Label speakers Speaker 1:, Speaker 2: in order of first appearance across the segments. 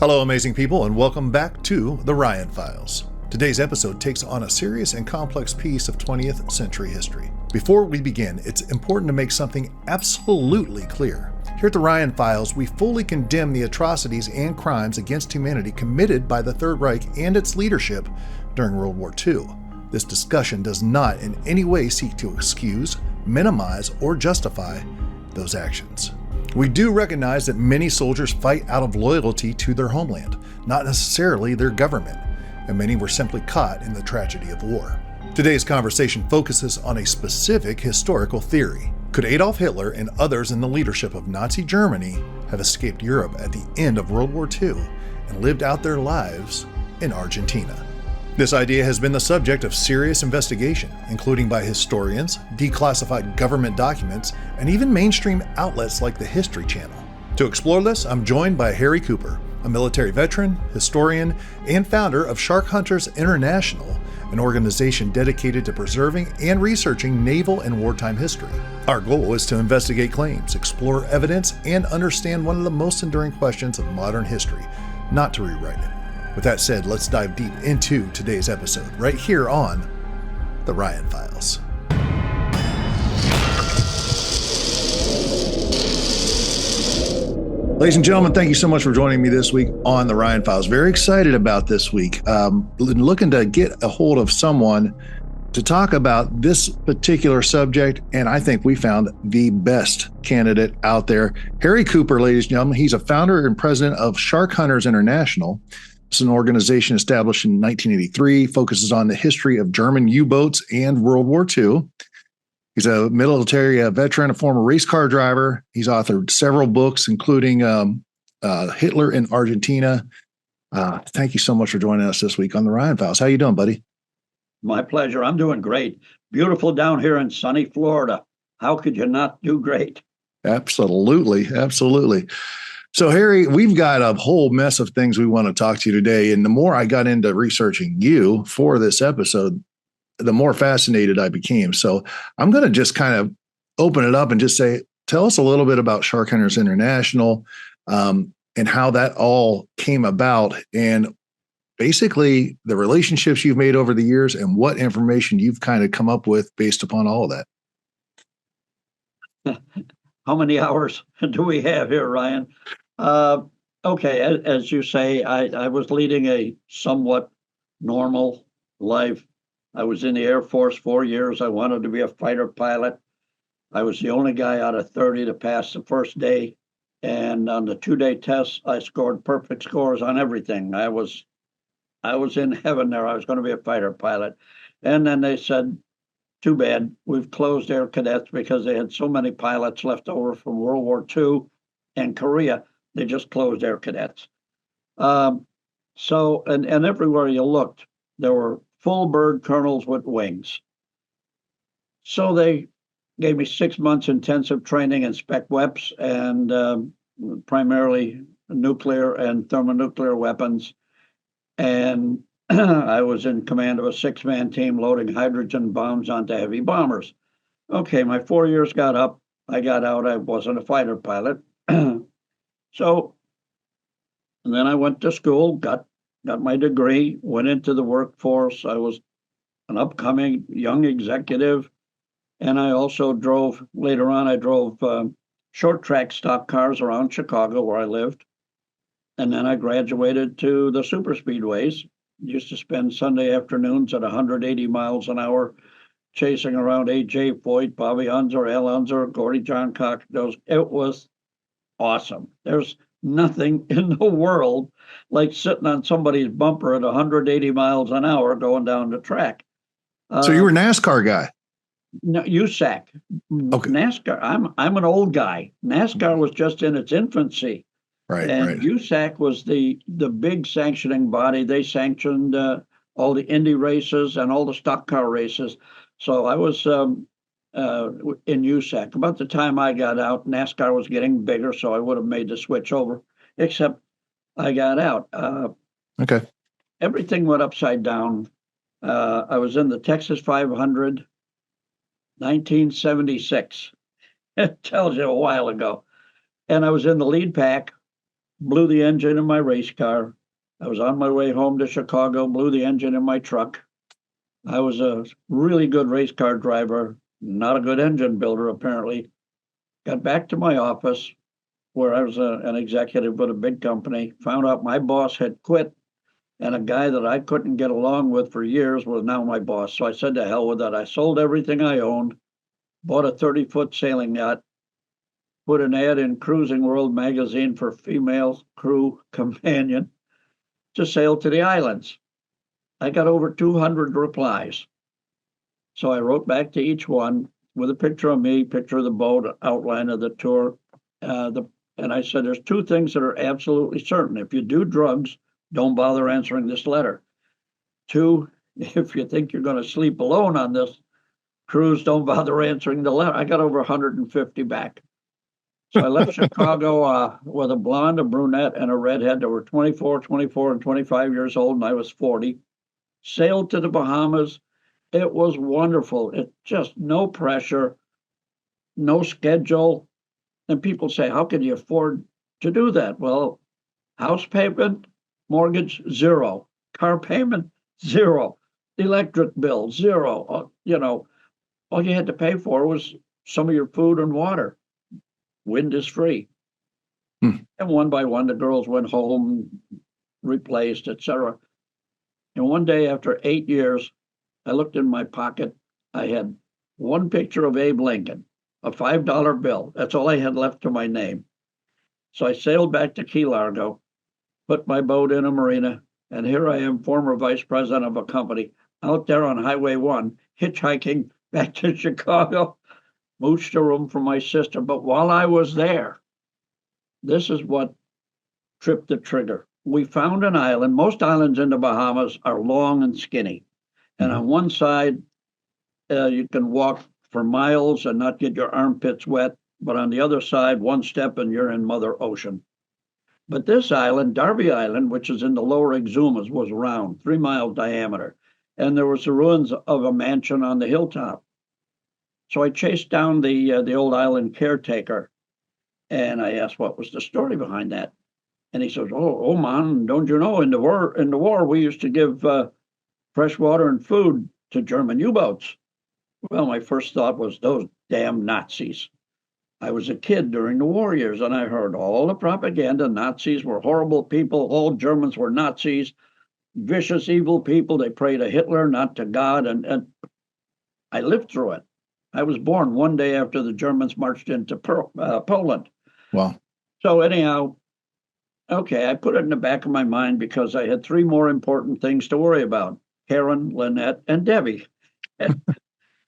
Speaker 1: Hello, amazing people, and welcome back to the Ryan Files. Today's episode takes on a serious and complex piece of 20th century history. Before we begin, it's important to make something absolutely clear. Here at the Ryan Files, we fully condemn the atrocities and crimes against humanity committed by the Third Reich and its leadership during World War II. This discussion does not in any way seek to excuse, minimize, or justify those actions. We do recognize that many soldiers fight out of loyalty to their homeland, not necessarily their government, and many were simply caught in the tragedy of war. Today's conversation focuses on a specific historical theory. Could Adolf Hitler and others in the leadership of Nazi Germany have escaped Europe at the end of World War II and lived out their lives in Argentina? This idea has been the subject of serious investigation, including by historians, declassified government documents, and even mainstream outlets like the History Channel. To explore this, I'm joined by Harry Cooper, a military veteran, historian, and founder of Sharkhunters International, an organization dedicated to preserving and researching naval and wartime history. Our goal is to investigate claims, explore evidence, and understand one of the most enduring questions of modern history, not to rewrite it. With that said, let's dive deep into today's episode, right here on The Ryan Files. Ladies and gentlemen, thank you so much for joining me this week on The Ryan Files. Very excited about this week. Looking to get a hold of someone to talk about this particular subject, and I think we found the best candidate out there. Harry Cooper, ladies and gentlemen, he's a founder and president of Sharkhunters International. It's an organization established in 1983, focuses on the history of German U-boats and World War II. He's a military veteran, a former race car driver. He's authored several books, including Hitler in Argentina. Thank you so much for joining us this week on the Ryan Files. How you doing, buddy?
Speaker 2: My pleasure. I'm doing great. Beautiful down here in sunny Florida. How could you not do great?
Speaker 1: Absolutely. Absolutely. So, Harry, we've got a whole mess of things we want to talk to you today. And the more I got into researching you for this episode, the more fascinated I became. So I'm going to just kind of open it up and just say, tell us a little bit about Sharkhunters International and how that all came about, and basically the relationships you've made over the years and what information you've kind of come up with based upon all of
Speaker 2: that. How many hours do we have here, Ryan? Okay, as you say, I was leading a somewhat normal life. I was in the Air Force 4 years. I wanted to be a fighter pilot. I was the only guy out of 30 to pass the first day. And on the 2-day test, I scored perfect scores on everything. I was in heaven there. I was going to be a fighter pilot. And then they said, too bad, we've closed Air Cadets because they had so many pilots left over from World War II and Korea. They just closed Air Cadets. And everywhere you looked, there were full bird colonels with wings. So they gave me 6 months intensive training in spec weps and primarily nuclear and thermonuclear weapons. And I was in command of a 6-man team loading hydrogen bombs onto heavy bombers. Okay, my 4 years got up. I got out. I wasn't a fighter pilot. So and then I went to school, got my degree, went into the workforce. I was an upcoming young executive. And I also drove short track stock cars around Chicago where I lived. And then I graduated to the super speedways. Used to spend Sunday afternoons at 180 miles an hour chasing around A.J. Foyt, Bobby Unser, Al Unser, Gordy John Cox. It was awesome. There's nothing in the world like sitting on somebody's bumper at 180 miles an hour going down the track.
Speaker 1: So you were a NASCAR guy?
Speaker 2: No, USAC. Okay. NASCAR. I'm an old guy. NASCAR was just in its infancy.
Speaker 1: Right.
Speaker 2: And USAC was the big sanctioning body. They sanctioned all the Indy races and all the stock car races. So I was in USAC. About the time I got out, NASCAR was getting bigger, so I would have made the switch over, except I got out.
Speaker 1: Okay.
Speaker 2: Everything went upside down. I was in the Texas 500, 1976. It tells you a while ago. And I was in the lead pack blew the engine in my race car. I was on my way home to Chicago, blew the engine in my truck. I was a really good race car driver, not a good engine builder, apparently. Got back to my office where I was an executive with a big company, found out my boss had quit, and a guy that I couldn't get along with for years was now my boss. So I said, to hell with that. I sold everything I owned, bought a 30-foot sailing yacht, put an ad in Cruising World magazine for female crew companion to sail to the islands. I got over 200 replies. So I wrote back to each one with a picture of me, picture of the boat, outline of the tour. And I said, there's two things that are absolutely certain. If you do drugs, don't bother answering this letter. Two, if you think you're going to sleep alone on this cruise, don't bother answering the letter. I got over 150 back. So I left Chicago with a blonde, a brunette, and a redhead that were 24, and 25 years old, and I was 40. Sailed to the Bahamas. It was wonderful. It just no pressure, no schedule. And people say, how can you afford to do that? Well, house payment, mortgage, zero. Car payment, zero. Electric bill, zero. All you had to pay for was some of your food and water. Wind is free. And one by one, the girls went home, replaced, etc. And one day after 8 years, I looked in my pocket. I had one picture of Abe Lincoln, a $5 bill. That's all I had left to my name. So I sailed back to Key Largo, put my boat in a marina, and here I am, former vice president of a company, out there on Highway 1, hitchhiking back to Chicago, mooched a room for my sister. But while I was there, this is what tripped the trigger. We found an island. Most islands in the Bahamas are long and skinny. And on one side, you can walk for miles and not get your armpits wet. But on the other side, one step and you're in Mother Ocean. But this island, Darby Island, which is in the lower Exumas, was round, 3-mile diameter. And there was the ruins of a mansion on the hilltop. So I chased down the old island caretaker, and I asked what was the story behind that. And he says, "Oh man, don't you know? In the war, we used to give fresh water and food to German U-boats." Well, my first thought was those damn Nazis. I was a kid during the war years, and I heard all the propaganda. Nazis were horrible people. All Germans were Nazis, vicious, evil people. They pray to Hitler, not to God. And I lived through it. I was born one day after the Germans marched into Poland.
Speaker 1: Wow.
Speaker 2: So anyhow, okay, I put it in the back of my mind because I had 3 more important things to worry about: Karen, Lynette, and Debbie. And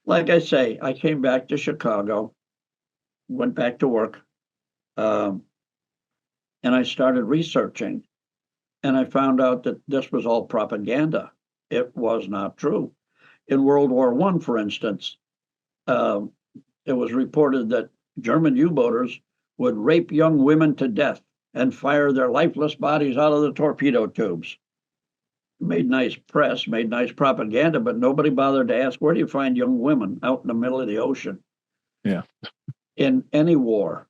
Speaker 2: like I say, I came back to Chicago, went back to work, and I started researching. And I found out that this was all propaganda. It was not true. In World War I, for instance, it was reported that German U-boaters would rape young women to death and fire their lifeless bodies out of the torpedo tubes. Made nice press, made nice propaganda, but nobody bothered to ask, where do you find young women out in the middle of the ocean?
Speaker 1: Yeah.
Speaker 2: In any war,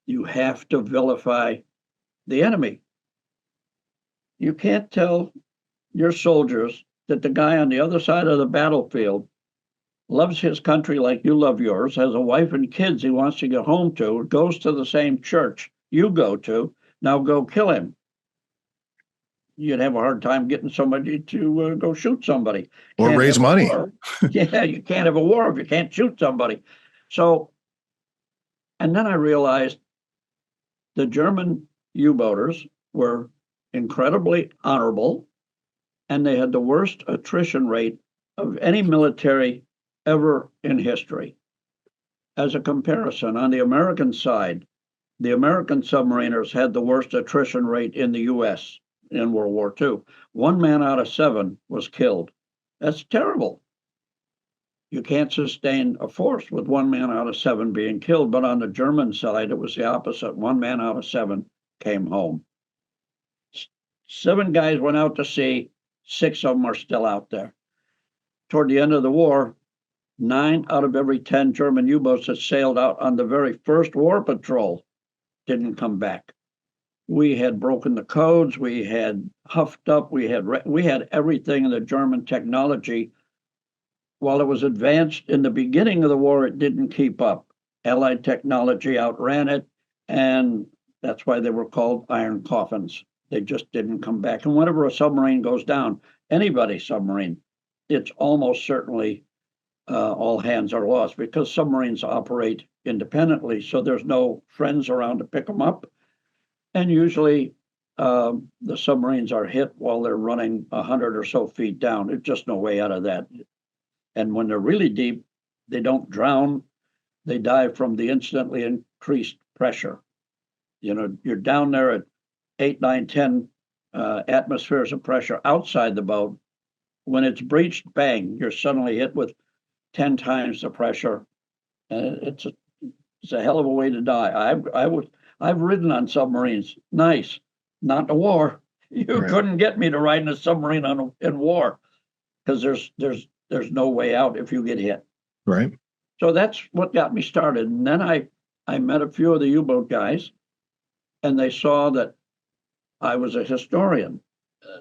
Speaker 2: you have to vilify the enemy. You can't tell your soldiers that the guy on the other side of the battlefield loves his country like you love yours, has a wife and kids he wants to get home to, goes to the same church you go to, now go kill him. You'd have a hard time getting somebody to go shoot somebody.
Speaker 1: Or raise money.
Speaker 2: Yeah, you can't have a war if you can't shoot somebody. So, and then I realized the German U-boaters were incredibly honorable, and they had the worst attrition rate of any military ever in history. As a comparison, on the American side, the American submariners had the worst attrition rate in the U.S. in World War II. 1 man out of 7 was killed. That's terrible. You can't sustain a force with 1 man out of 7 being killed. But on the German side, it was the opposite. 1 man out of 7 came home. 7 guys went out to sea. 6 of them are still out there. Toward the end of the war, 9 out of every 10 German U-boats that sailed out on the very first war patrol didn't come back. We had broken the codes. We had huffed up. We had everything in the German technology. While it was advanced in the beginning of the war, it didn't keep up. Allied technology outran it, and that's why they were called iron coffins. They just didn't come back. And whenever a submarine goes down, anybody's submarine, it's almost certainly all hands are lost because submarines operate independently. So there's no friends around to pick them up. And usually the submarines are hit while they're running 100 or so feet down. There's just no way out of that. And when they're really deep, they don't drown. They die from the instantly increased pressure. You're down there at 8, 9, 10 atmospheres of pressure outside the boat. When it's breached, bang, you're suddenly hit with 10 times the pressure. It's a hell of a way to die. I've ridden on submarines. Nice. Not in the war. You
Speaker 1: Right.
Speaker 2: couldn't get me to ride in a submarine in war because there's no way out if you get hit.
Speaker 1: Right.
Speaker 2: So that's what got me started. And then I met a few of the U-boat guys, and they saw that I was a historian.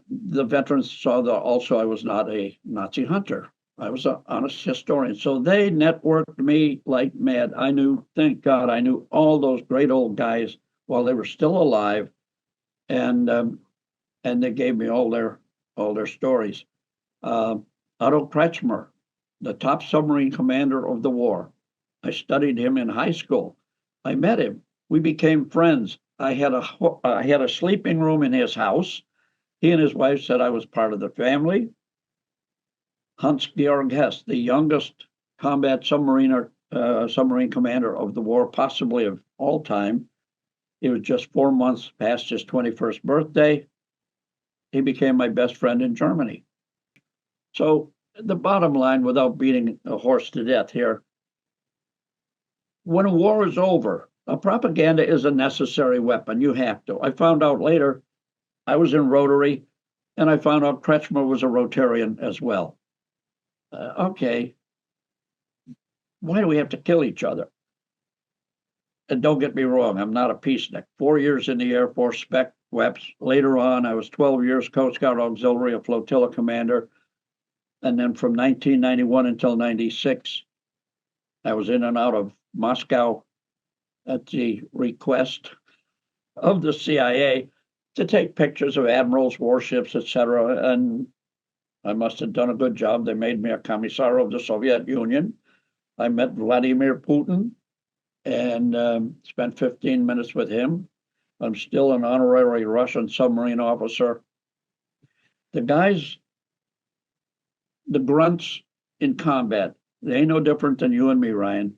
Speaker 2: The veterans saw that also I was not a Nazi hunter. I was an honest historian. So they networked me like mad. Thank God, I knew all those great old guys while they were still alive, and they gave me all their stories. Otto Kretschmer, the top submarine commander of the war. I studied him in high school. I met him. We became friends. I had a sleeping room in his house. He and his wife said I was part of the family. Hans-Georg Hess, the youngest combat submarine commander of the war, possibly of all time. He was just 4 months past his 21st birthday. He became my best friend in Germany. So the bottom line, without beating a horse to death here, when a war is over, propaganda is a necessary weapon. You have to. I found out later, I was in Rotary, and I found out Kretschmer was a Rotarian as well. Okay, why do we have to kill each other? And don't get me wrong, I'm not a peacenik. 4 years in the Air Force, Spec Weps. Later on, I was 12 years Coast Guard Auxiliary, a flotilla commander. And then from 1991 until 96, I was in and out of Moscow at the request of the CIA to take pictures of admirals, warships, etc. And I must have done a good job. They made me a commissar of the Soviet Union. I met Vladimir Putin and spent 15 minutes with him. I'm still an honorary Russian submarine officer. The guys, the grunts in combat, they ain't no different than you and me, Ryan.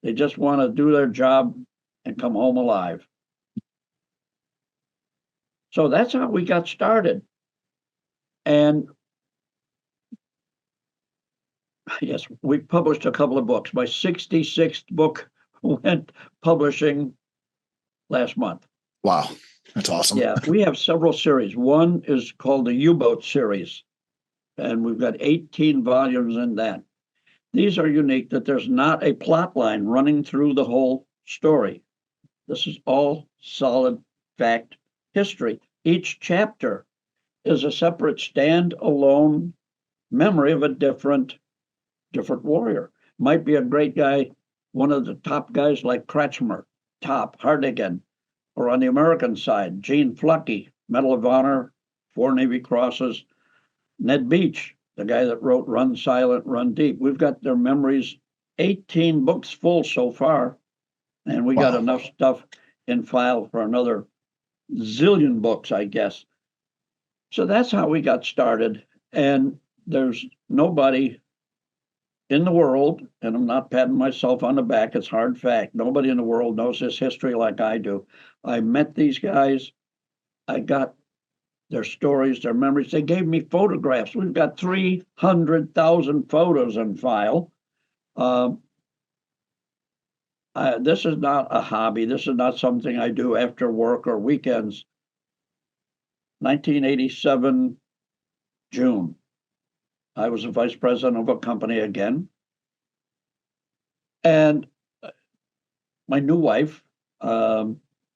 Speaker 2: They just want to do their job and come home alive. So that's how we got started. And yes, we published a couple of books. My 66th book went publishing last month.
Speaker 1: Wow. That's awesome.
Speaker 2: Yeah, we have several series. One is called the U-Boat series, and we've got 18 volumes in that. These are unique that there's not a plot line running through the whole story. This is all solid fact history. Each chapter is a separate standalone memory of a different warrior. Might be a great guy, one of the top guys like Kretschmer, top, Hardigan, or on the American side, Gene Fluckey, Medal of Honor, 4 Navy Crosses, Ned Beach, the guy that wrote Run Silent, Run Deep. We've got their memories, 18 books full so far, and we got enough stuff in file for another zillion books, I guess. So that's how we got started, and there's nobody in the world, and I'm not patting myself on the back, it's hard fact, nobody in the world knows this history like I do. I met these guys, I got their stories, their memories. They gave me photographs. We've got 300,000 photos in file. This is not a hobby. This is not something I do after work or weekends. 1987, June. I was a vice president of a company again. And my new wife,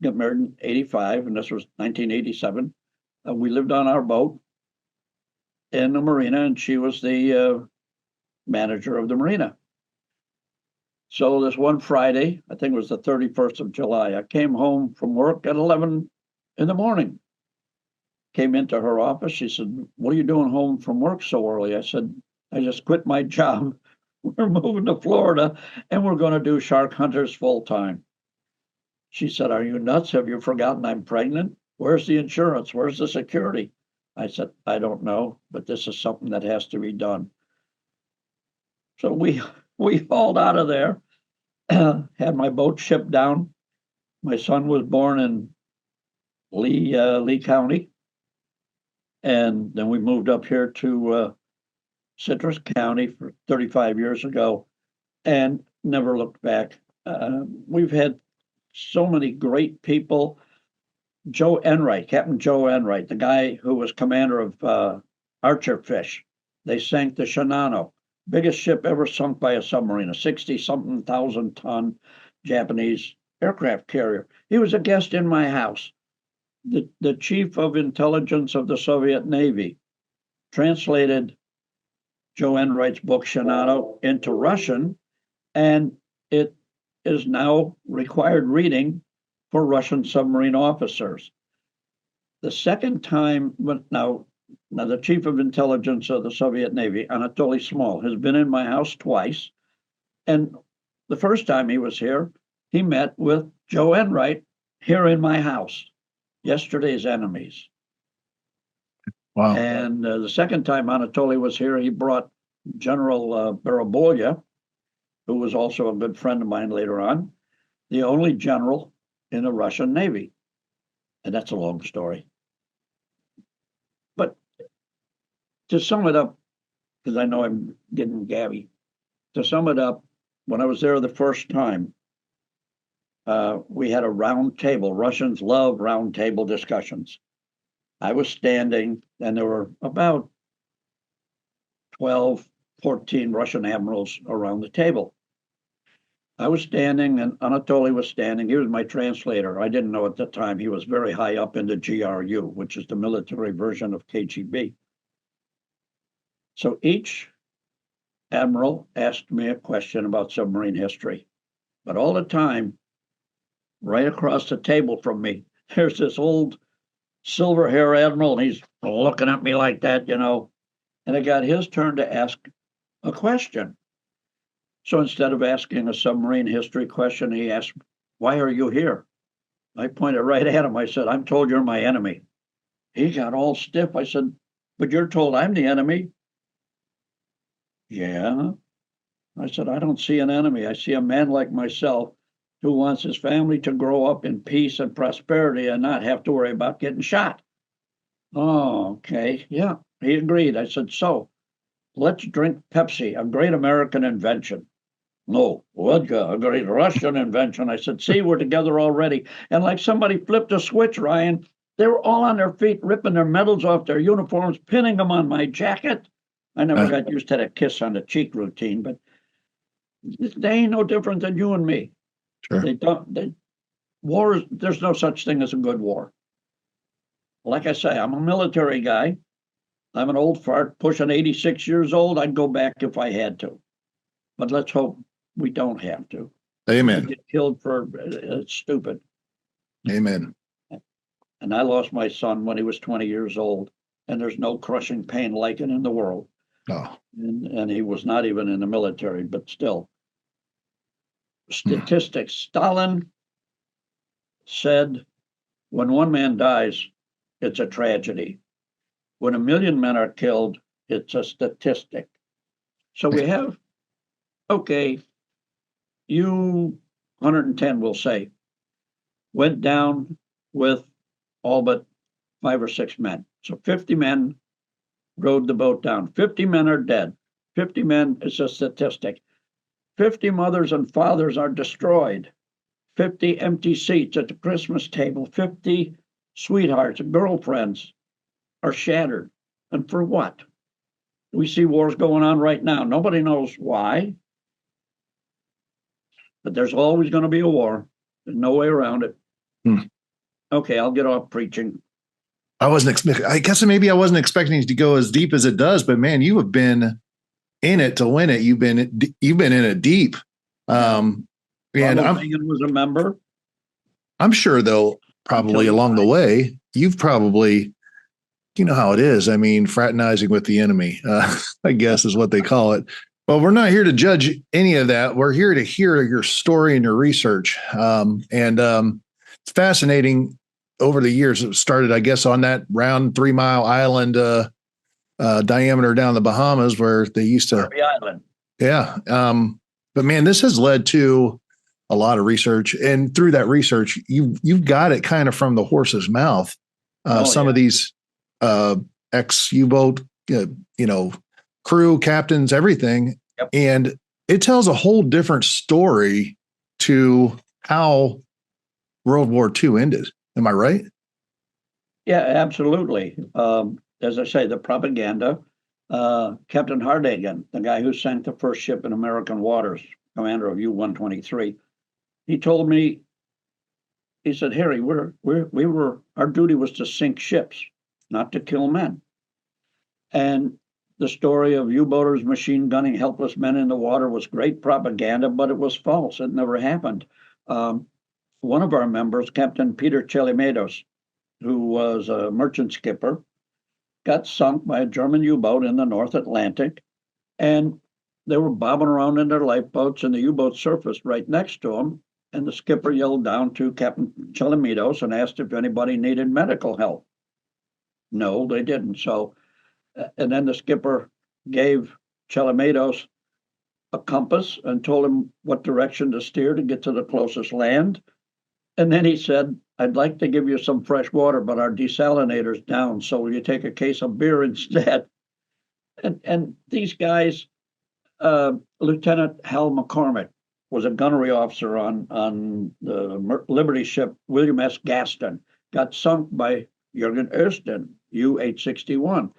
Speaker 2: got married in 85, and this was 1987. We lived on our boat in the marina, and she was the manager of the marina. So this one Friday, I think it was the 31st of July, I came home from work at 11 in the morning. Came into her office. She said, "What are you doing home from work so early?" I said, "I just quit my job. We're moving to Florida, and we're going to do Sharkhunters full time." She said, "Are you nuts? Have you forgotten I'm pregnant? Where's the insurance? Where's the security?" I said, "I don't know, but this is something that has to be done." So we hauled out of there, had my boat shipped down. My son was born in Lee County. And then we moved up here to Citrus County for 35 years ago and never looked back. We've had so many great people. Joe Enright, Captain Joe Enright, the guy who was commander of Archer Fish. They sank the Shinano, biggest ship ever sunk by a submarine, a 60-something thousand ton Japanese aircraft carrier. He was a guest in my house. The chief of intelligence of the Soviet Navy translated Joe Enright's book Shinano into Russian, and it is now required reading for Russian submarine officers. The second time, now the chief of intelligence of the Soviet Navy, Anatoly Smol, has been in my house twice, and the first time he was here, he met with Joe Enright here in my house. Yesterday's enemies.
Speaker 1: Wow.
Speaker 2: And the second time Anatoly was here, he brought General Barabolya, who was also a good friend of mine later on, the only general in the Russian Navy. And that's a long story. But to sum it up, because I know I'm getting gabby, to sum it up, when I was there the first time, we had a round table. Russians love round table discussions. I was standing, and there were about 12, 14 Russian admirals around the table. I was standing, and Anatoly was standing. He was my translator. I didn't know at the time he was very high up in the GRU, which is the military version of KGB. So each admiral asked me a question about submarine history. But all the time, right across the table from me, there's this old silver hair admiral, and he's looking at me like that, and it got his turn to ask a question. So instead of asking a submarine history question, he asked, "Why are you here?" I pointed right at him. I said, "I'm told you're my enemy." He got all stiff. I said, "But you're told I'm the enemy." "Yeah." I said, "I don't see an enemy. I see a man like myself who wants his family to grow up in peace and prosperity and not have to worry about getting shot." "Oh, okay. Yeah," he agreed. I said, "So let's drink Pepsi, a great American invention." "No, vodka, a great Russian invention." I said, "See, we're together already." And like somebody flipped a switch, Ryan, they were all on their feet, ripping their medals off their uniforms, pinning them on my jacket. I never got used to that kiss on the cheek routine, but they ain't no different than you and me.
Speaker 1: Sure.
Speaker 2: There's no such thing as a good war. Like I say, I'm a military guy. I'm an old fart, pushing 86 years old. I'd go back if I had to. But let's hope we don't have to.
Speaker 1: Amen.
Speaker 2: Get killed for it's stupid.
Speaker 1: Amen.
Speaker 2: And I lost my son when he was 20 years old, and there's no crushing pain like it in the world.
Speaker 1: Oh.
Speaker 2: And he was not even in the military, but still. Statistics. Stalin said, when one man dies, it's a tragedy. When 1 million men are killed, it's a statistic. So we have, okay, you 110, we'll say, went down with all but 5 or 6 men. So 50 men rowed the boat down. 50 men are dead. 50 men is a statistic. 50 mothers and fathers are destroyed. 50 empty seats at the Christmas table. 50 sweethearts and girlfriends are shattered. And for what? We see wars going on right now. Nobody knows why. But there's always going to be a war. There's no way around it. Okay, I'll get off preaching.
Speaker 1: I guess maybe I wasn't expecting it to go as deep as it does, but man, you have been in it to win it. You've been in it deep. And
Speaker 2: Ronald Reagan was a member.
Speaker 1: I'm sure though, probably along the way, you've probably, you know how it is. I mean, fraternizing with the enemy, I guess is what they call it. Well, we're not here to judge any of that. We're here to hear your story and your research. It's fascinating. Over the years, it started, I guess, on that round 3 Mile Island diameter down the Bahamas where they used to.
Speaker 2: Harvey Island.
Speaker 1: Yeah. But man, this has led to a lot of research. And through that research, you've got it kind of from the horse's mouth. Some of these ex-U-boat, crew, captains, everything.
Speaker 2: Yep.
Speaker 1: And it tells a whole different story to how World War II ended. Am I right?
Speaker 2: Yeah, absolutely. As I say, the propaganda, Captain Hardagan, the guy who sank the first ship in American waters, commander of U-123, he told me, he said, Harry, our duty was to sink ships, not to kill men. And the story of U-boaters machine gunning helpless men in the water was great propaganda, but it was false. It never happened. One of our members, Captain Peter Chelimedos, who was a merchant skipper, got sunk by a German U-boat in the North Atlantic, and they were bobbing around in their lifeboats, and the U-boat surfaced right next to them, and the skipper yelled down to Captain Chelimedos and asked if anybody needed medical help. No, they didn't. So, and then the skipper gave Chelimedos a compass and told him what direction to steer to get to the closest land. And then he said, I'd like to give you some fresh water, but our desalinator's down, so will you take a case of beer instead? And these guys, Lieutenant Hal McCormick was a gunnery officer on the Liberty ship William S. Gaston, got sunk by Jürgen Oesten, U-861.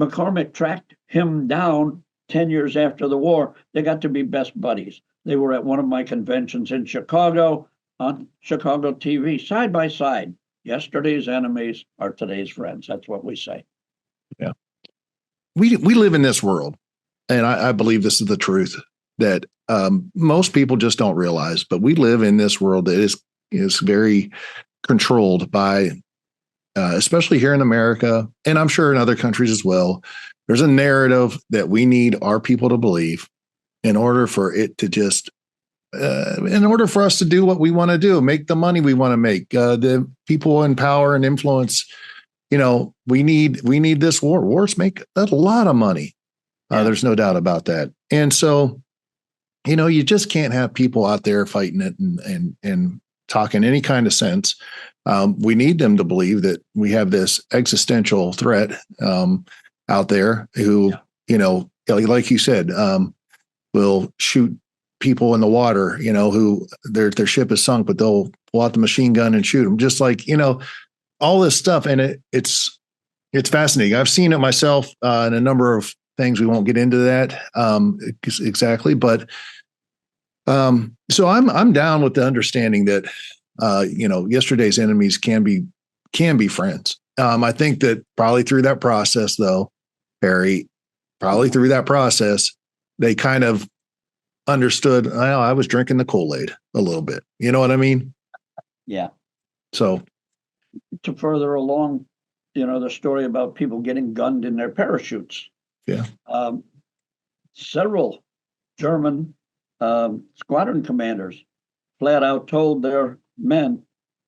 Speaker 2: McCormick tracked him down 10 years after the war. They got to be best buddies. They were at one of my conventions in Chicago, on Chicago TV, side by side. Yesterday's enemies are today's friends. That's what we say.
Speaker 1: Yeah. We live in this world, and I believe this is the truth, that most people just don't realize, but we live in this world that is very controlled by, especially here in America, and I'm sure in other countries as well. There's a narrative that we need our people to believe in order for it to just in order for us to do what we want to do, make the money we want to make, the people in power and influence, we need this war. Wars make a lot of money. There's no doubt about that. And so, you just can't have people out there fighting it and talking any kind of sense. We need them to believe that we have this existential threat out there who, like you said, will shoot people in the water, who their ship is sunk, but they'll pull out the machine gun and shoot them, just like, all this stuff. And it's fascinating. I've seen it myself in a number of things. We won't get into that exactly, but so I'm down with the understanding that yesterday's enemies can be friends. I think that probably through that process, though, Harry, they kind of understood, I was drinking the Kool-Aid a little bit. You know what I mean?
Speaker 2: Yeah.
Speaker 1: So
Speaker 2: to further along, the story about people getting gunned in their parachutes.
Speaker 1: Yeah.
Speaker 2: Several German squadron commanders flat out told their men,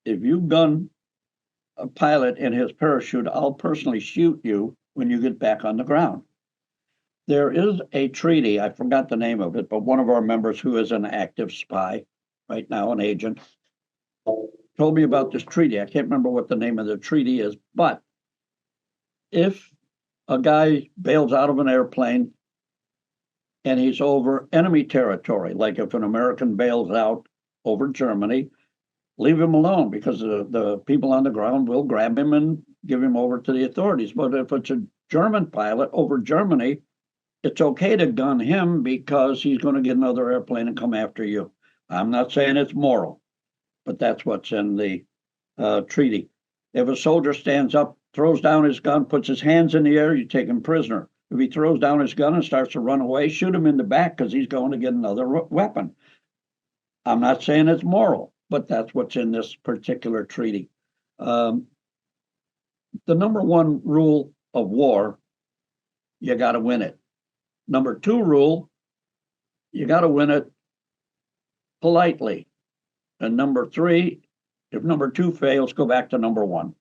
Speaker 2: if you gun a pilot in his parachute, I'll personally shoot you when you get back on the ground. There is a treaty, I forgot the name of it, but one of our members who is an active spy right now, an agent, told me about this treaty. I can't remember what the name of the treaty is, but if a guy bails out of an airplane and he's over enemy territory, like if an American bails out over Germany, leave him alone, because the people on the ground will grab him and give him over to the authorities. But if it's a German pilot over Germany, it's okay to gun him because he's going to get another airplane and come after you. I'm not saying it's moral, but that's what's in the treaty. If a soldier stands up, throws down his gun, puts his hands in the air, you take him prisoner. If he throws down his gun and starts to run away, shoot him in the back because he's going to get another weapon. I'm not saying it's moral, but that's what's in this particular treaty. The number one rule of war, you got to win it. Number two rule, you got to win it politely. And number three, if number two fails, go back to number one.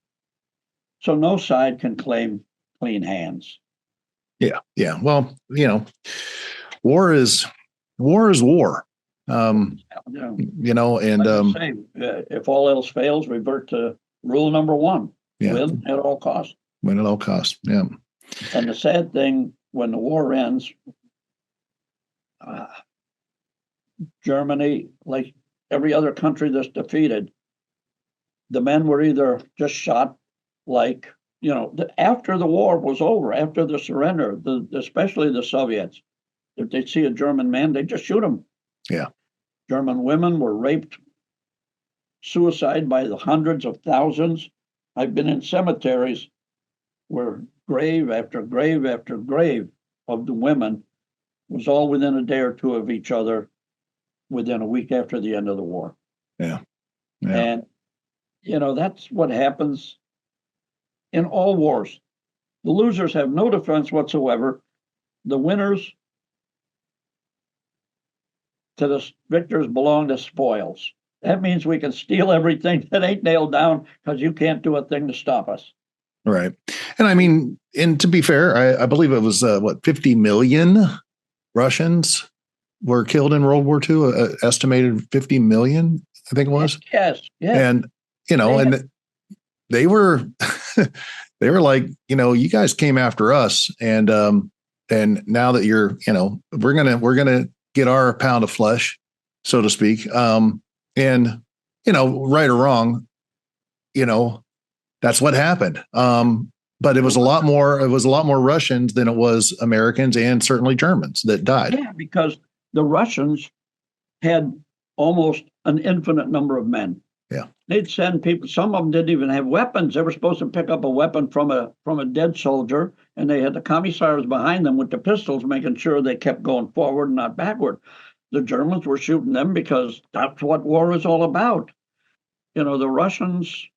Speaker 2: So no side can claim clean hands.
Speaker 1: Yeah. Well, war is war. And
Speaker 2: if all else fails, revert to rule number one.
Speaker 1: Yeah.
Speaker 2: Win at all costs.
Speaker 1: Win at all costs. Yeah.
Speaker 2: And the sad thing, when the war ends, Germany, like every other country that's defeated, the men were either just shot, after the war was over, after the surrender, especially the Soviets, if they'd see a German man, they'd just shoot him.
Speaker 1: Yeah.
Speaker 2: German women were raped, suicide by the hundreds of thousands. I've been in cemeteries where grave after grave after grave of the women was all within a day or two of each other within a week after the end of the war.
Speaker 1: Yeah.
Speaker 2: And, that's what happens in all wars. The losers have no defense whatsoever. The winners to the victors belong to spoils. That means we can steal everything that ain't nailed down because you can't do a thing to stop us.
Speaker 1: Right. And I mean, and to be fair, I believe it was 50 million Russians were killed in World War II, estimated 50 million, I think it was.
Speaker 2: Yes.
Speaker 1: And, and they were, they were like, you guys came after us. And now that you're, we're going to get our pound of flesh, so to speak. And, right or wrong, that's what happened. But it was a lot more Russians than it was Americans and certainly Germans that died.
Speaker 2: Yeah, because the Russians had almost an infinite number of men.
Speaker 1: Yeah.
Speaker 2: They'd send people, some of them didn't even have weapons. They were supposed to pick up a weapon from a dead soldier, and they had the commissars behind them with the pistols, making sure they kept going forward and not backward. The Germans were shooting them because that's what war is all about. The Russians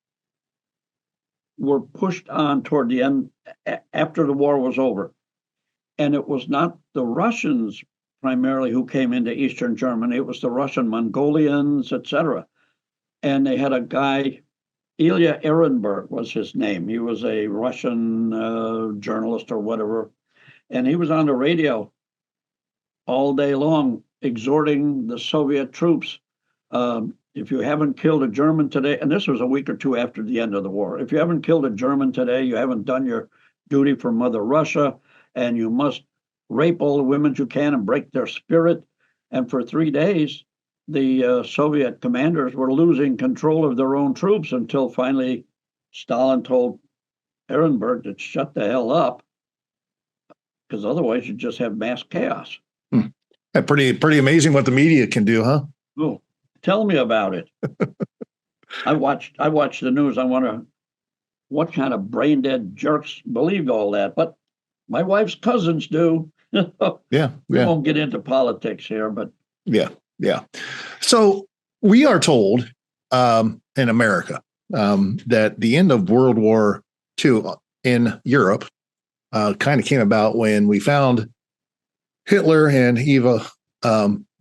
Speaker 2: were pushed on toward the end after the war was over. And it was not the Russians primarily who came into Eastern Germany. It was the Russian Mongolians, etc. And they had a guy, Ilya Ehrenberg was his name. He was a Russian journalist or whatever. And he was on the radio all day long exhorting the Soviet troops, if you haven't killed a German today, and this was a week or two after the end of the war, if you haven't killed a German today, you haven't done your duty for Mother Russia, and you must rape all the women you can and break their spirit. And for 3 days, the Soviet commanders were losing control of their own troops until finally Stalin told Ehrenberg to shut the hell up, because otherwise you just have mass chaos.
Speaker 1: Pretty amazing what the media can do, huh?
Speaker 2: Oh, tell me about it. I watched the news. I wonder what kind of brain dead jerks believed all that. But my wife's cousins do.
Speaker 1: Yeah.
Speaker 2: We won't get into politics here, but
Speaker 1: yeah. So we are told in America that the end of World War II in Europe kind of came about when we found Hitler and Eva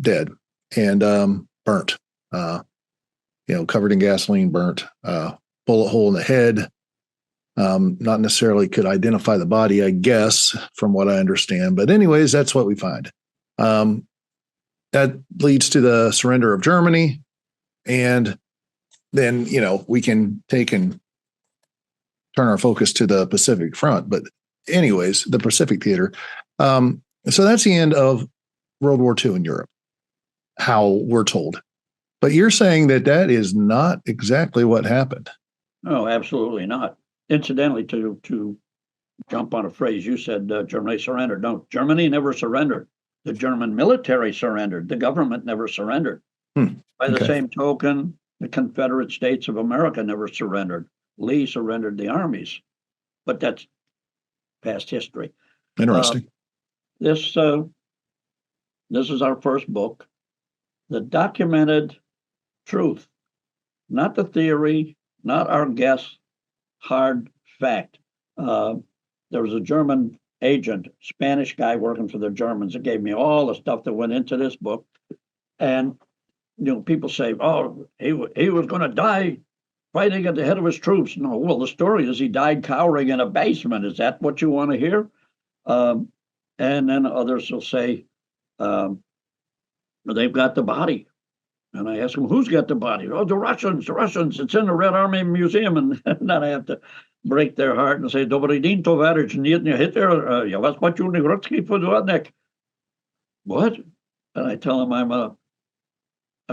Speaker 1: dead and burnt, covered in gasoline, burnt, bullet hole in the head. Not necessarily could identify the body, I guess, from what I understand. But anyways, that's what we find. That leads to the surrender of Germany. And then, we can take and turn our focus to the Pacific Front. But anyways, the Pacific Theater. So that's the end of World War II in Europe, how we're told. But you're saying that is not exactly what happened.
Speaker 2: No, absolutely not. Incidentally, to jump on a phrase you said, Germany surrendered. No, Germany never surrendered. The German military surrendered. The government never surrendered. By the same token, The Confederate States of America never surrendered. Lee surrendered the armies, but that's past history.
Speaker 1: Interesting.
Speaker 2: This is our first book, the documented truth, not the theory, not our guess, hard fact. There was a German agent, Spanish guy working for the Germans, that gave me all the stuff that went into this book. And people say, "Oh, he was going to die fighting at the head of his troops." No, well, the story is he died cowering in a basement. Is that what you want to hear? And then others will say, "They've got the body." And I ask them, "Who's got the body?" "Oh, the Russians, the Russians. It's in the Red Army Museum." And then I have to break their heart and say, "Dobry din, tovarich, nie Hitler, ja was paciuny Ruski podvodnik." What? And I tell them I'm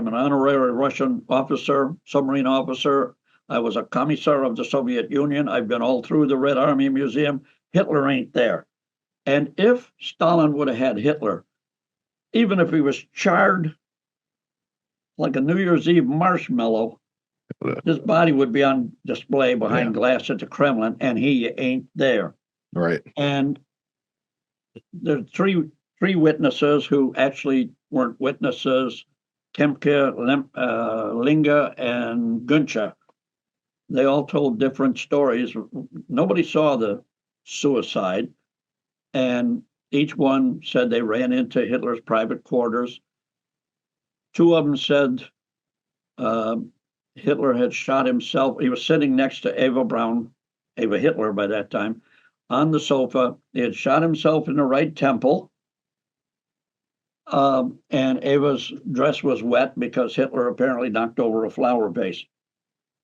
Speaker 2: an honorary Russian officer, submarine officer. I was a commissar of the Soviet Union. I've been all through the Red Army Museum. Hitler ain't there. And if Stalin would have had Hitler, even if he was charred like a New Year's Eve marshmallow, his body would be on display behind glass at the Kremlin, and he ain't there.
Speaker 1: Right.
Speaker 2: And there's three witnesses who actually weren't witnesses: Temke, Linga, and Guncha. They all told different stories. Nobody saw the suicide, and each one said they ran into Hitler's private quarters. Two of them said Hitler had shot himself. He was sitting next to Eva Hitler by that time, on the sofa. He had shot himself in the right temple. And Eva's dress was wet because Hitler apparently knocked over a flower vase.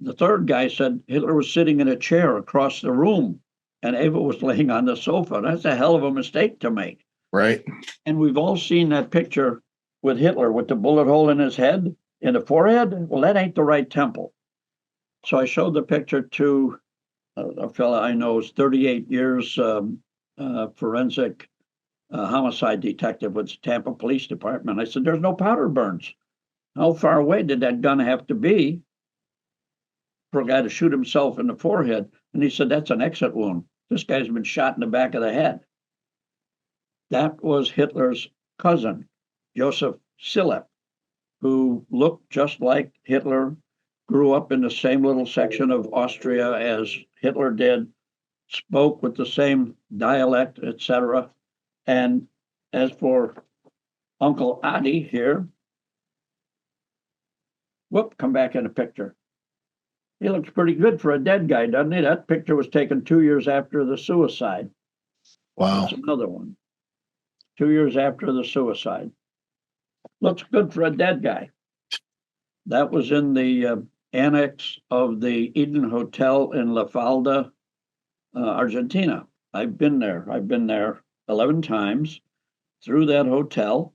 Speaker 2: The third guy said Hitler was sitting in a chair across the room and Eva was laying on the sofa. That's a hell of a mistake to make.
Speaker 1: Right.
Speaker 2: And we've all seen that picture with Hitler with the bullet hole in his head, in the forehead. Well, that ain't the right temple. So I showed the picture to a fella I know, is 38 years forensic homicide detective with the Tampa Police Department. I said, "There's no powder burns. How far away did that gun have to be for a guy to shoot himself in the forehead?" And he said, "That's an exit wound. This guy's been shot in the back of the head." That was Hitler's cousin, Joseph Sillep, who looked just like Hitler, grew up in the same little section of Austria as Hitler did, spoke with the same dialect, etc. And as for Uncle Adi here, come back in the picture. He looks pretty good for a dead guy, doesn't he? That picture was taken 2 years after the suicide.
Speaker 1: Wow.
Speaker 2: That's another one. 2 years after the suicide. Looks good for a dead guy. That was in the annex of the Eden Hotel in La Falda, Argentina. I've been there. I've been there 11 times through that hotel.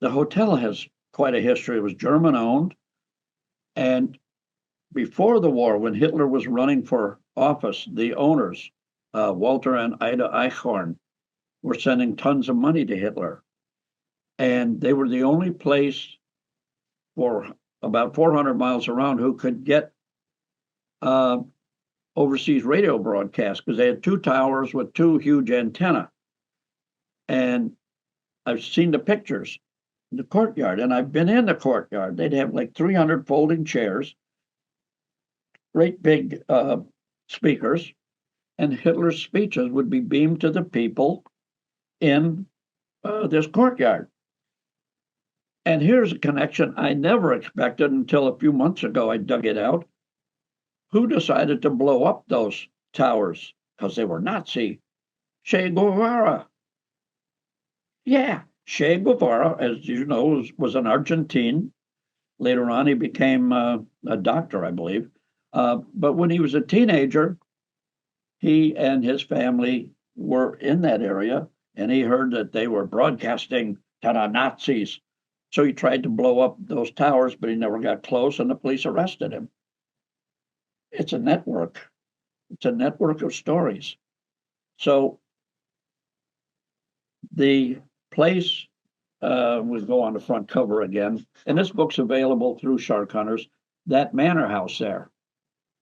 Speaker 2: The hotel has quite a history. It was German owned. And before the war, when Hitler was running for office, the owners, Walter and Ida Eichhorn, were sending tons of money to Hitler. And they were the only place for about 400 miles around who could get overseas radio broadcasts, because they had two towers with two huge antenna. And I've seen the pictures in the courtyard, and I've been in the courtyard. They'd have like 300 folding chairs, great big speakers, and Hitler's speeches would be beamed to the people in this courtyard. And here's a connection I never expected until a few months ago. I dug it out. Who decided to blow up those towers? Because they were Nazi. Che Guevara. Yeah, Che Guevara, as you know, was an Argentine. Later on, he became a doctor, I believe. But when he was a teenager, he and his family were in that area, and he heard that they were broadcasting to the Nazis. So he tried to blow up those towers, but he never got close, and the police arrested him. It's a network. It's a network of stories. So the place would go on the front cover again. And this book's available through Sharkhunters. That manor house there,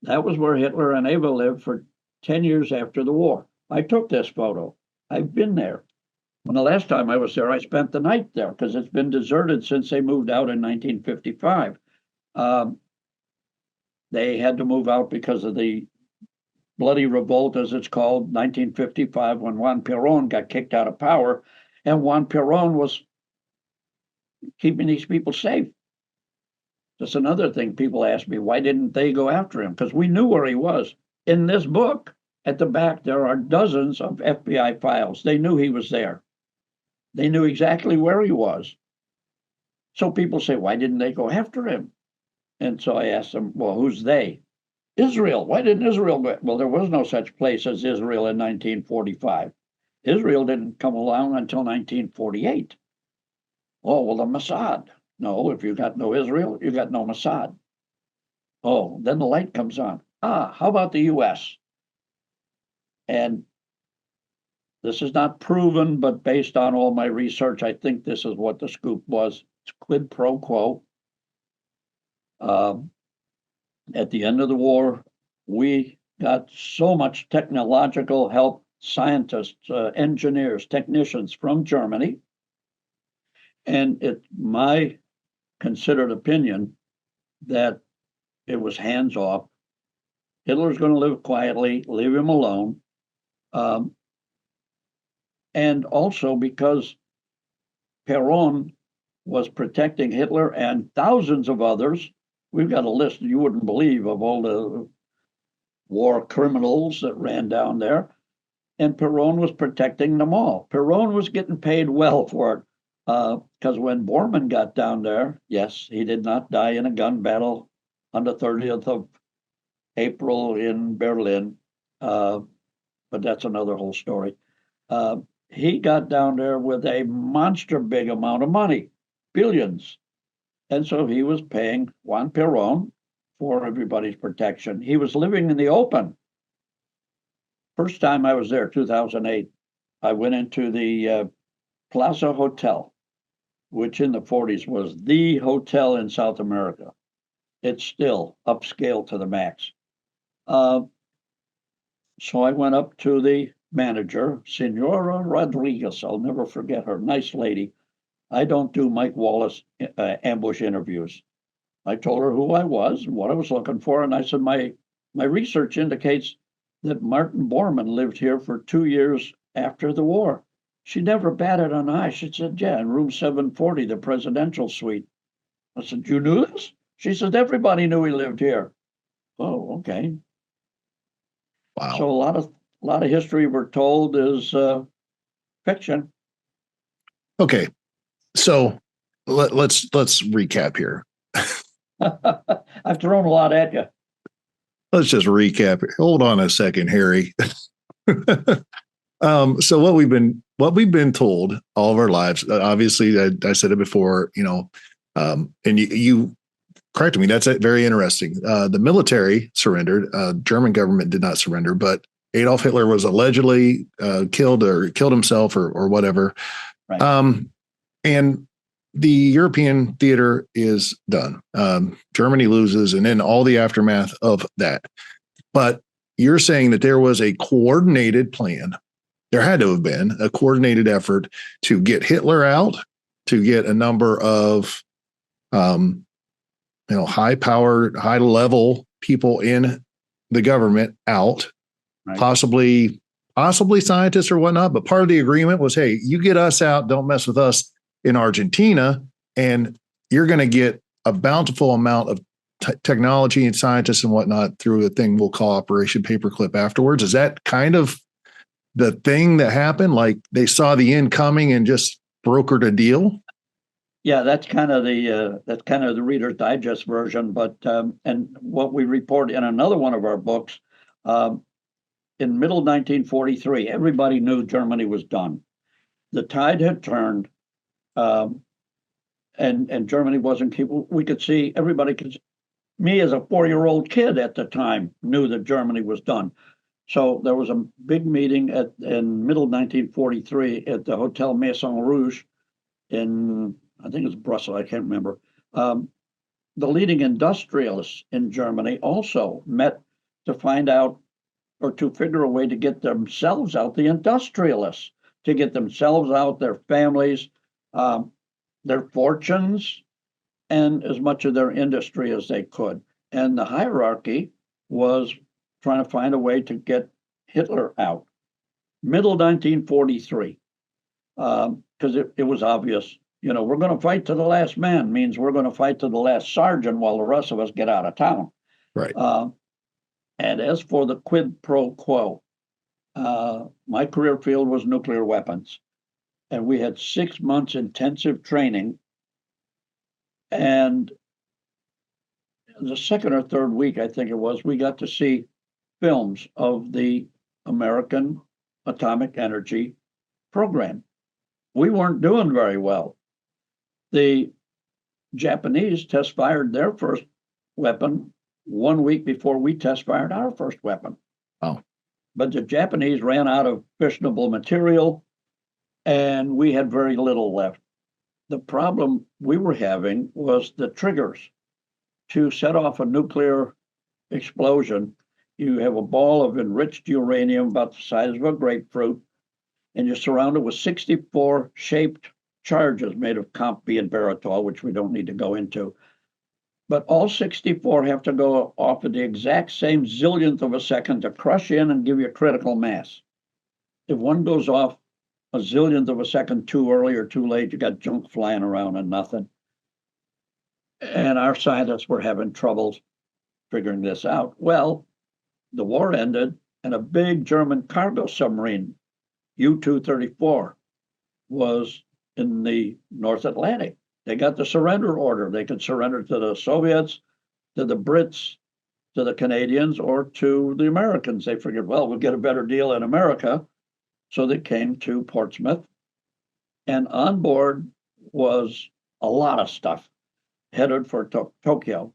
Speaker 2: that was where Hitler and Eva lived for 10 years after the war. I took this photo. I've been there. When the last time I was there, I spent the night there because it's been deserted since they moved out in 1955. They had to move out because of the bloody revolt, as it's called, 1955, when Juan Perón got kicked out of power, and Juan Perón was keeping these people safe. That's another thing people ask me, why didn't they go after him? Because we knew where he was. In this book, at the back, there are dozens of FBI files. They knew he was there. They knew exactly where he was. So people say, why didn't they go after him? And so I asked them, well, who's they? Israel. Why didn't Israel go? Well, there was no such place as Israel in 1945. Israel didn't come along until 1948. Oh, well, the Mossad. No, if you got no Israel, you got no Mossad. Oh, then the light comes on. How about the U.S.? And this is not proven, but based on all my research, I think this is what the scoop was. It's quid pro quo. At the end of the war, we got so much technological help, scientists, engineers, technicians from Germany. And it's my considered opinion that it was hands off. Hitler's going to live quietly, leave him alone. And also because Perón was protecting Hitler and thousands of others. We've got a list you wouldn't believe of all the war criminals that ran down there. And Perón was protecting them all. Perón was getting paid well for it. Because when Bormann got down there, yes, he did not die in a gun battle on the 30th of April in Berlin. But that's another whole story. He got down there with a monster big amount of money, billions. And so he was paying Juan Perón for everybody's protection. He was living in the open. First time I was there, 2008, I went into the Plaza Hotel, which in the 40s was the hotel in South America. It's still upscale to the max. So I went up to the manager, Senora Rodriguez. I'll never forget her. Nice lady. I don't do Mike Wallace ambush interviews. I told her who I was and what I was looking for, and I said, my research indicates that Martin Bormann lived here for 2 years after the war. She never batted an eye. She said, yeah, in room 740, the presidential suite. I said, you knew this? She said, everybody knew he lived here. Oh, okay.
Speaker 1: Wow.
Speaker 2: So a lot of history we're told is fiction.
Speaker 1: Okay. So let's recap here.
Speaker 2: I've thrown a lot at you.
Speaker 1: Let's just recap. Hold on a second, Harry. So what we've been told all of our lives, obviously, I said it before, and you corrected me. That's very interesting. The military surrendered. German government did not surrender, but Adolf Hitler was allegedly killed himself or whatever.
Speaker 2: Right.
Speaker 1: And the European theater is done. Germany loses, and then all the aftermath of that. But you're saying that there was a coordinated plan. There had to have been a coordinated effort to get Hitler out, to get a number of, high-powered, high-level people in the government out, right. Possibly scientists or whatnot. But part of the agreement was, hey, you get us out, don't mess with us in Argentina, and you're going to get a bountiful amount of technology and scientists and whatnot through a thing we'll call Operation Paperclip afterwards. Is that kind of the thing that happened? Like they saw the end coming and just brokered a deal?
Speaker 2: Yeah, that's kind of the Reader's Digest version. But and what we report in another one of our books, in middle 1943, everybody knew Germany was done. The tide had turned. And Germany wasn't keeping. We could see me as a 4-year-old kid at the time knew that Germany was done. So there was a big meeting in middle 1943 at the Hotel Maison Rouge, in, I think it's Brussels, I can't remember. The leading industrialists in Germany also met to find out or to figure a way to get themselves out, the industrialists, to get themselves out, their families, their fortunes, and as much of their industry as they could. And the hierarchy was trying to find a way to get Hitler out. Middle 1943, because it was obvious, we're going to fight to the last man means we're going to fight to the last sergeant while the rest of us get out of town.
Speaker 1: Right.
Speaker 2: And as for the quid pro quo, my career field was nuclear weapons. And we had 6 months intensive training. And the second or third week, I think it was, we got to see films of the American atomic energy program. We weren't doing very well. The Japanese test fired their first weapon 1 week before we test fired our first weapon.
Speaker 1: Oh.
Speaker 2: But the Japanese ran out of fissionable material, and we had very little left. The problem we were having was the triggers. To set off a nuclear explosion, you have a ball of enriched uranium about the size of a grapefruit, and you're surrounded with 64 shaped charges made of comp B and barytol, which we don't need to go into. But all 64 have to go off at the exact same zillionth of a second to crush in and give you a critical mass. If one goes off a zillionth of a second too early or too late, you got junk flying around and nothing. And our scientists were having trouble figuring this out. Well, the war ended, and a big German cargo submarine, U-234, was in the North Atlantic. They got the surrender order. They could surrender to the Soviets, to the Brits, to the Canadians, or to the Americans. They figured, well, we'll get a better deal in America. So they came to Portsmouth, and on board was a lot of stuff headed for Tokyo.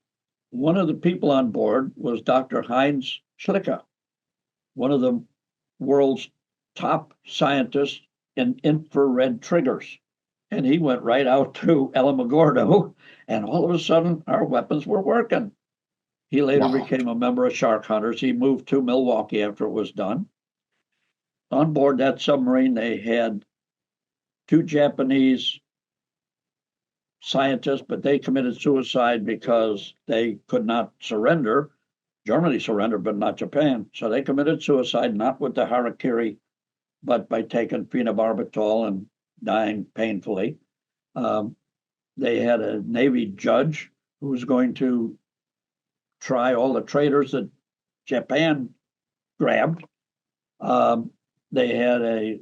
Speaker 2: One of the people on board was Dr. Heinz Schlicke, one of the world's top scientists in infrared triggers. And he went right out to Alamogordo, and all of a sudden, our weapons were working. He later became a member of Sharkhunters. He moved to Milwaukee after it was done. On board that submarine, they had 2 Japanese scientists, but they committed suicide because they could not surrender. Germany surrendered, but not Japan. So they committed suicide, not with the harakiri, but by taking phenobarbital and dying painfully. They had a Navy judge who was going to try all the traitors that Japan grabbed. They had a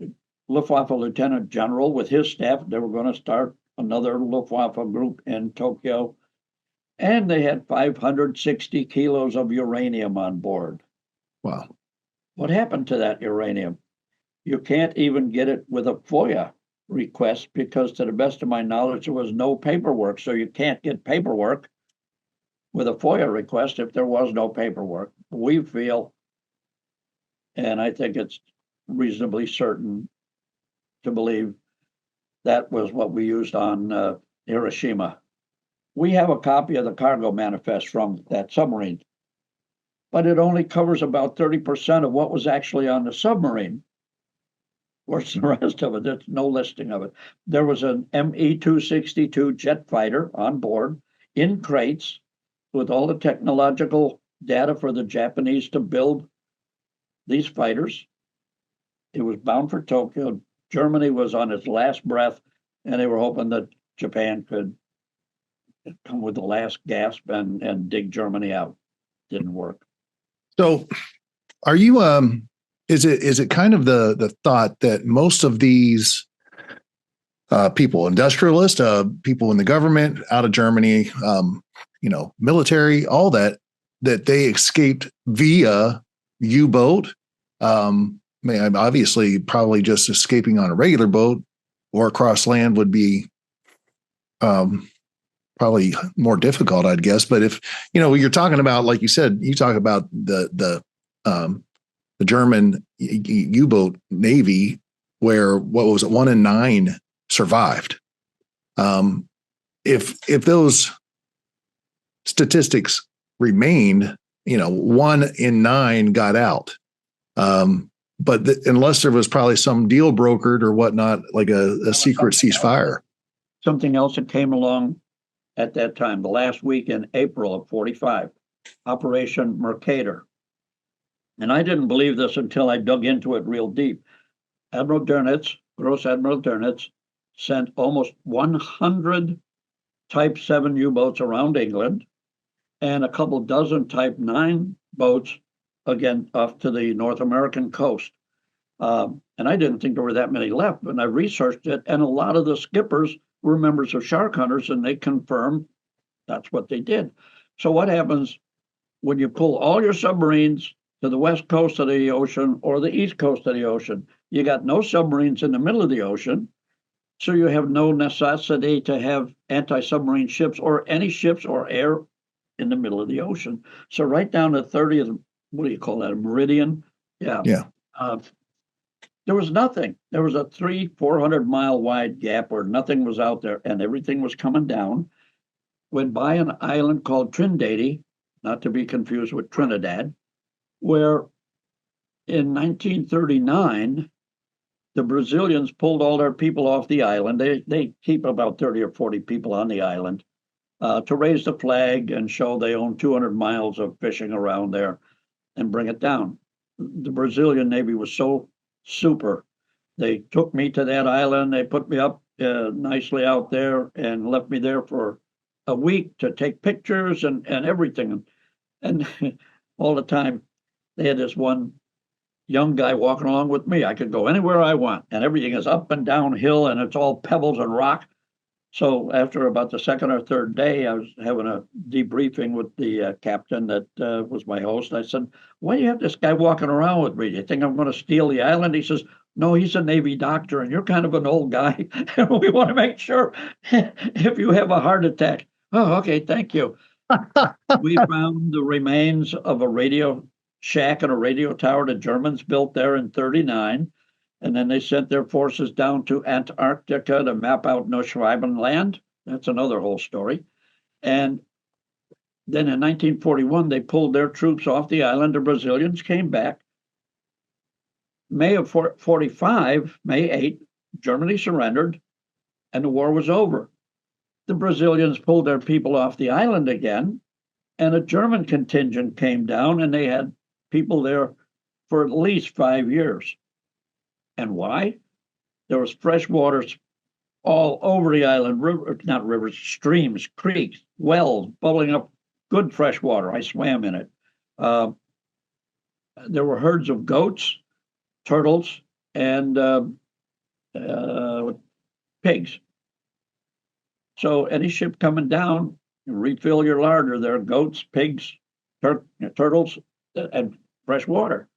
Speaker 2: Luftwaffe lieutenant general with his staff. They were going to start another Luftwaffe group in Tokyo. And they had 560 kilos of uranium on board.
Speaker 1: Wow.
Speaker 2: What happened to that uranium? You can't even get it with a FOIA request because, to the best of my knowledge, there was no paperwork. So you can't get paperwork with a FOIA request if there was no paperwork. We feel, and I think it's reasonably certain to believe, that was what we used on Hiroshima. We have a copy of the cargo manifest from that submarine, but it only covers about 30% of what was actually on the submarine. Where's the rest of it? There's no listing of it. There was an ME-262 jet fighter on board in crates with all the technological data for the Japanese to build these fighters. It was bound for Tokyo. Germany was on its last breath, and they were hoping that Japan could come with the last gasp and dig Germany out. Didn't work.
Speaker 1: So are you is it kind of the thought that most of these people, industrialists, people in the government out of Germany, military, all that they escaped via U-boat? Obviously, probably just escaping on a regular boat or across land would be probably more difficult, I'd guess. But if you're talking about, like you said, you talk about the German U-boat navy, where what was it, 1 in 9 survived. If those statistics remained, 1 in 9 got out. But unless there was probably some deal brokered or whatnot, like a secret ceasefire.
Speaker 2: Something else that came along at that time, the last week in April of 45, Operation Mercator. And I didn't believe this until I dug into it real deep. Admiral Dönitz, Gross Admiral Dönitz, sent almost 100 Type 7 U-boats around England and a couple dozen Type 9 boats, again, off to the North American coast. And I didn't think there were that many left, but I researched it, and a lot of the skippers were members of Sharkhunters, and they confirmed that's what they did. So what happens when you pull all your submarines to the west coast of the ocean or the east coast of the ocean? You got no submarines in the middle of the ocean, so you have no necessity to have anti-submarine ships or any ships or air in the middle of the ocean. So right down to 30th, what do you call that, a meridian? Yeah. There was nothing. There was a 400 mile wide gap where nothing was out there and everything was coming down. Went by an island called Trindade, not to be confused with Trinidad, where in 1939, the Brazilians pulled all their people off the island. They keep about 30 or 40 people on the island to raise the flag and show they own 200 miles of fishing around there and bring it down. The Brazilian Navy was so super. They took me to that island. They put me up nicely out there and left me there for a week to take pictures and everything. And all the time, they had this one young guy walking along with me. I could go anywhere I want, and everything is up and downhill, and it's all pebbles and rock. So after about the second or third day, I was having a debriefing with the captain that was my host. I said, "Why do you have this guy walking around with me? Do you think I'm going to steal the island?" He says, "No, he's a Navy doctor, and you're kind of an old guy, and we want to make sure if you have a heart attack." Oh, okay, thank you. We found the remains of a radio shack and a radio tower the Germans built there in 39. And then they sent their forces down to Antarctica to map out Neuschwabenland. That's another whole story. And then in 1941, they pulled their troops off the island. The Brazilians came back. May of 45, May 8, Germany surrendered, and the war was over. The Brazilians pulled their people off the island again, and a German contingent came down, and they had people there for at least 5 years. And why? There was fresh water all over the island, not rivers, streams, creeks, wells, bubbling up, good fresh water. I swam in it. There were herds of goats, turtles, and pigs. So any ship coming down, refill your larder. There are goats, pigs, turtles, and fresh water.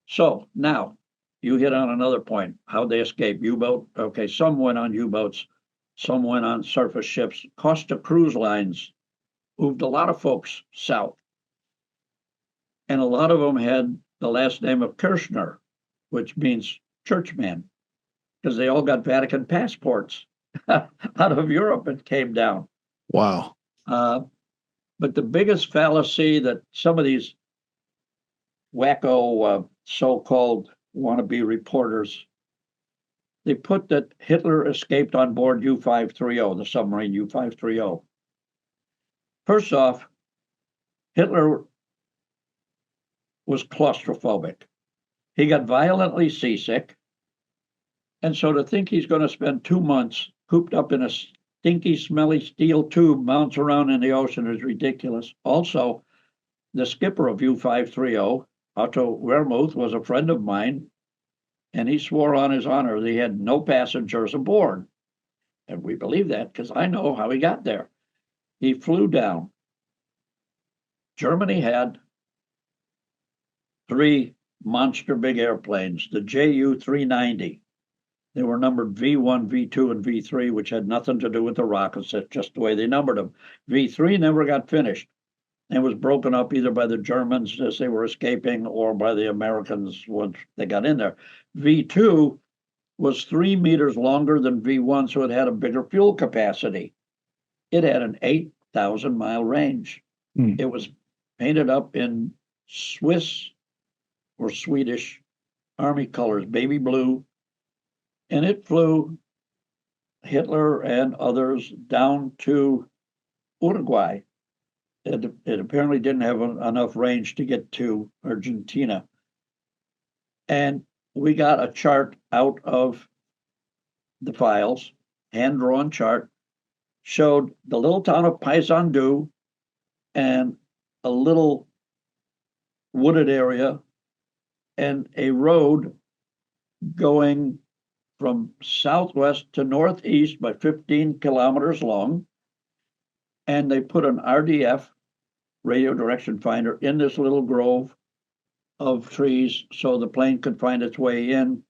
Speaker 2: So now, you hit on another point, how they escaped. U-boat, okay, some went on U-boats, some went on surface ships. Costa Cruise Lines moved a lot of folks south. And a lot of them had the last name of Kirchner, which means churchman, because they all got Vatican passports out of Europe and came down.
Speaker 1: Wow.
Speaker 2: But the biggest fallacy that some of these wacko so-called wannabe reporters, they put that Hitler escaped on board U-530, the submarine U-530. First off, Hitler was claustrophobic. He got violently seasick. And so to think he's going to spend 2 months cooped up in a stinky, smelly steel tube mounts around in the ocean is ridiculous. Also, the skipper of U-530, Otto Wermuth, was a friend of mine, and he swore on his honor that he had no passengers aboard. And we believe that because I know how he got there. He flew down. Germany had 3 monster big airplanes, the Ju-390. They were numbered V1, V2, and V3, which had nothing to do with the rockets. That's just the way they numbered them. V3 never got finished. It was broken up either by the Germans as they were escaping or by the Americans once they got in there. V2 was 3 meters longer than V1, so it had a bigger fuel capacity. It had an 8,000-mile range. It was painted up in Swiss or Swedish Army colors, baby blue, and it flew Hitler and others down to Uruguay. It apparently didn't have enough range to get to Argentina. And we got a chart out of the files, hand-drawn chart, showed the little town of Paysandú and a little wooded area and a road going from southwest to northeast by 15 kilometers long. And they put an RDF, radio direction finder, in this little grove of trees so the plane could find its way in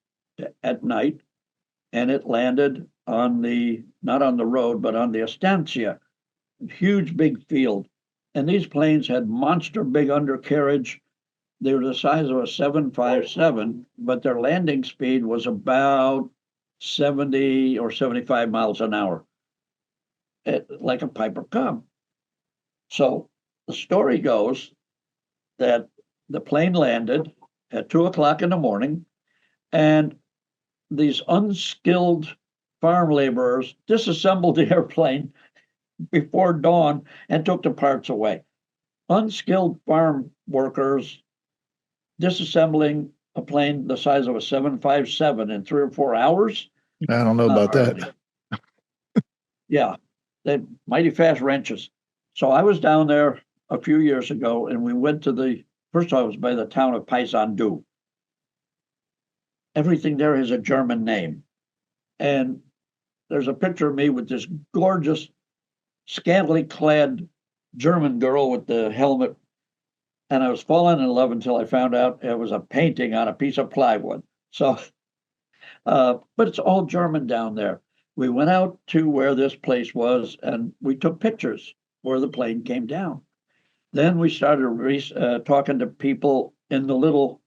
Speaker 2: at night. And it landed on not on the road, but on the estancia, a huge big field. And these planes had monster big undercarriage. They were the size of a 757, but their landing speed was about 70 or 75 miles an hour, like a Piper Cub. So the story goes that the plane landed at 2:00 in the morning, and these unskilled farm laborers disassembled the airplane before dawn and took the parts away. Unskilled farm workers disassembling a plane the size of a 757 in 3 or 4 hours.
Speaker 1: I don't know about that.
Speaker 2: Yeah, they mighty fast wrenches. So I was down there a few years ago, and we went to first I was by the town of Paysandú. Everything there has a German name. And there's a picture of me with this gorgeous, scantily clad German girl with the helmet. And I was falling in love until I found out it was a painting on a piece of plywood. So, but it's all German down there. We went out to where this place was, and we took pictures where the plane came down. Then we started talking to people in the little,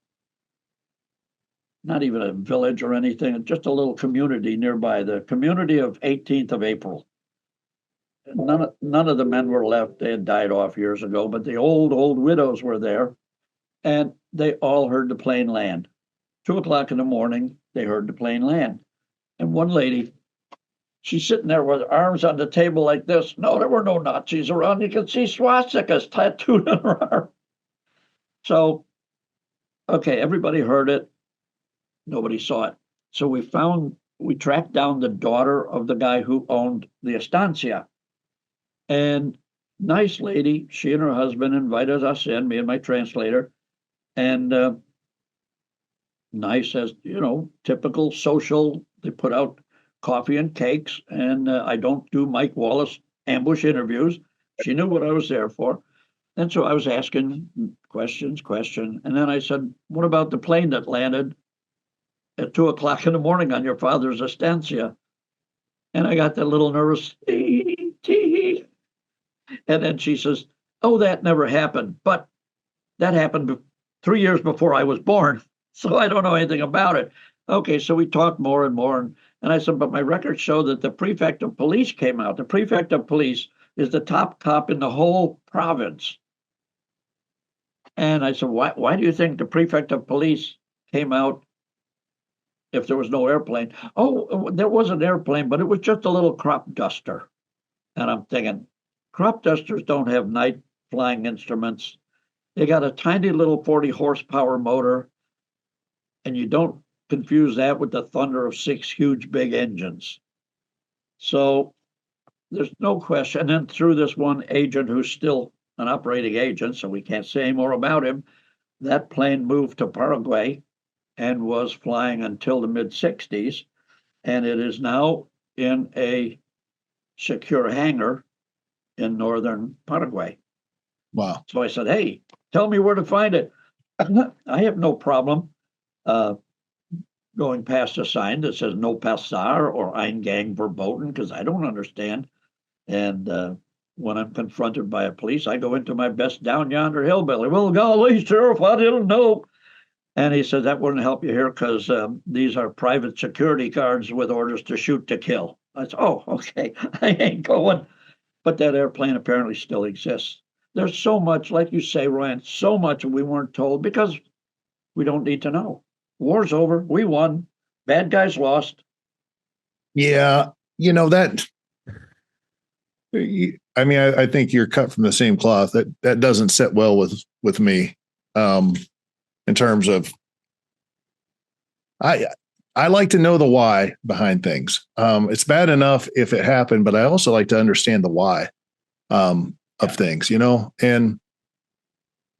Speaker 2: not even a village or anything, just a little community nearby, the community of 18th of April. None of the men were left. They had died off years ago, but the old widows were there, and they all heard the plane land. 2:00 in the morning, they heard the plane land. And one lady, she's sitting there with her arms on the table like this. No, there were no Nazis around. You can see swastikas tattooed on her arm. So, okay, everybody heard it. Nobody saw it. So we tracked down the daughter of the guy who owned the estancia. And nice lady, she and her husband invited us in, me and my translator. And nice as, typical social. They put out coffee and cakes. And I don't do Mike Wallace ambush interviews. She knew what I was there for. And so I was asking questions. And then I said, what about the plane that landed at 2:00 in the morning on your father's estancia? And I got that little nervous, tee. And then she says, oh, that never happened. But that happened 3 years before I was born. So I don't know anything about it. Okay, so we talked more and more. And I said, but my records show that the prefect of police came out. The prefect of police is the top cop in the whole province. And I said, why do you think the prefect of police came out if there was no airplane? Oh, there was an airplane, but it was just a little crop duster. And I'm thinking, crop dusters don't have night flying instruments. They got a tiny little 40 horsepower motor, and you don't confuse that with the thunder of 6 huge big engines. So there's no question. And then through this one agent who's still an operating agent, so we can't say any more about him, that plane moved to Paraguay and was flying until the mid-60s. And it is now in a secure hangar in northern Paraguay.
Speaker 1: Wow.
Speaker 2: So I said, hey, tell me where to find it. I have no problem going past a sign that says no passar or Eingang verboten, because I don't understand. And when I'm confronted by a police, I go into my best down yonder hillbilly. Well, golly, Sheriff, I didn't know. And he said, that wouldn't help you here because these are private security guards with orders to shoot to kill. I said, oh, okay, I ain't going. But that airplane apparently still exists. There's so much, like you say, Ryan, so much we weren't told because we don't need to know. War's over. We won. Bad guys lost.
Speaker 1: Yeah, that. I mean, I think you're cut from the same cloth. That doesn't sit well with me. In terms of, I like to know the why behind things. It's bad enough if it happened, but I also like to understand the why of things. And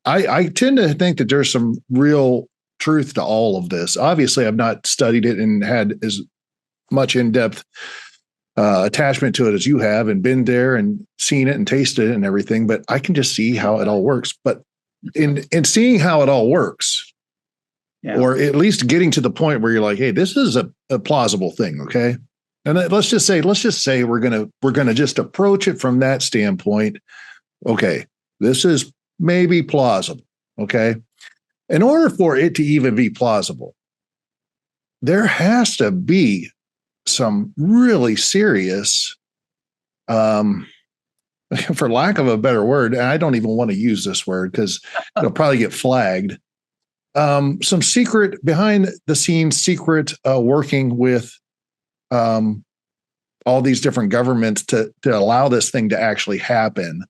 Speaker 1: I tend to think that there's some real truth to all of this. Obviously, I've not studied it and had as much in-depth attachment to it as you have, and been there and seen it and tasted it and everything. But I can just see how it all works. But in seeing how it all works, or at least getting to the point where you're like, hey, this is a plausible thing, okay? And let's just say we're gonna just approach it from that standpoint. Okay, this is maybe plausible. Okay, in order for it to even be plausible, there has to be some really serious, for lack of a better word, and I don't even want to use this word because it'll probably get flagged. Some secret, behind the scenes secret working with all these different governments to allow this thing to actually happen.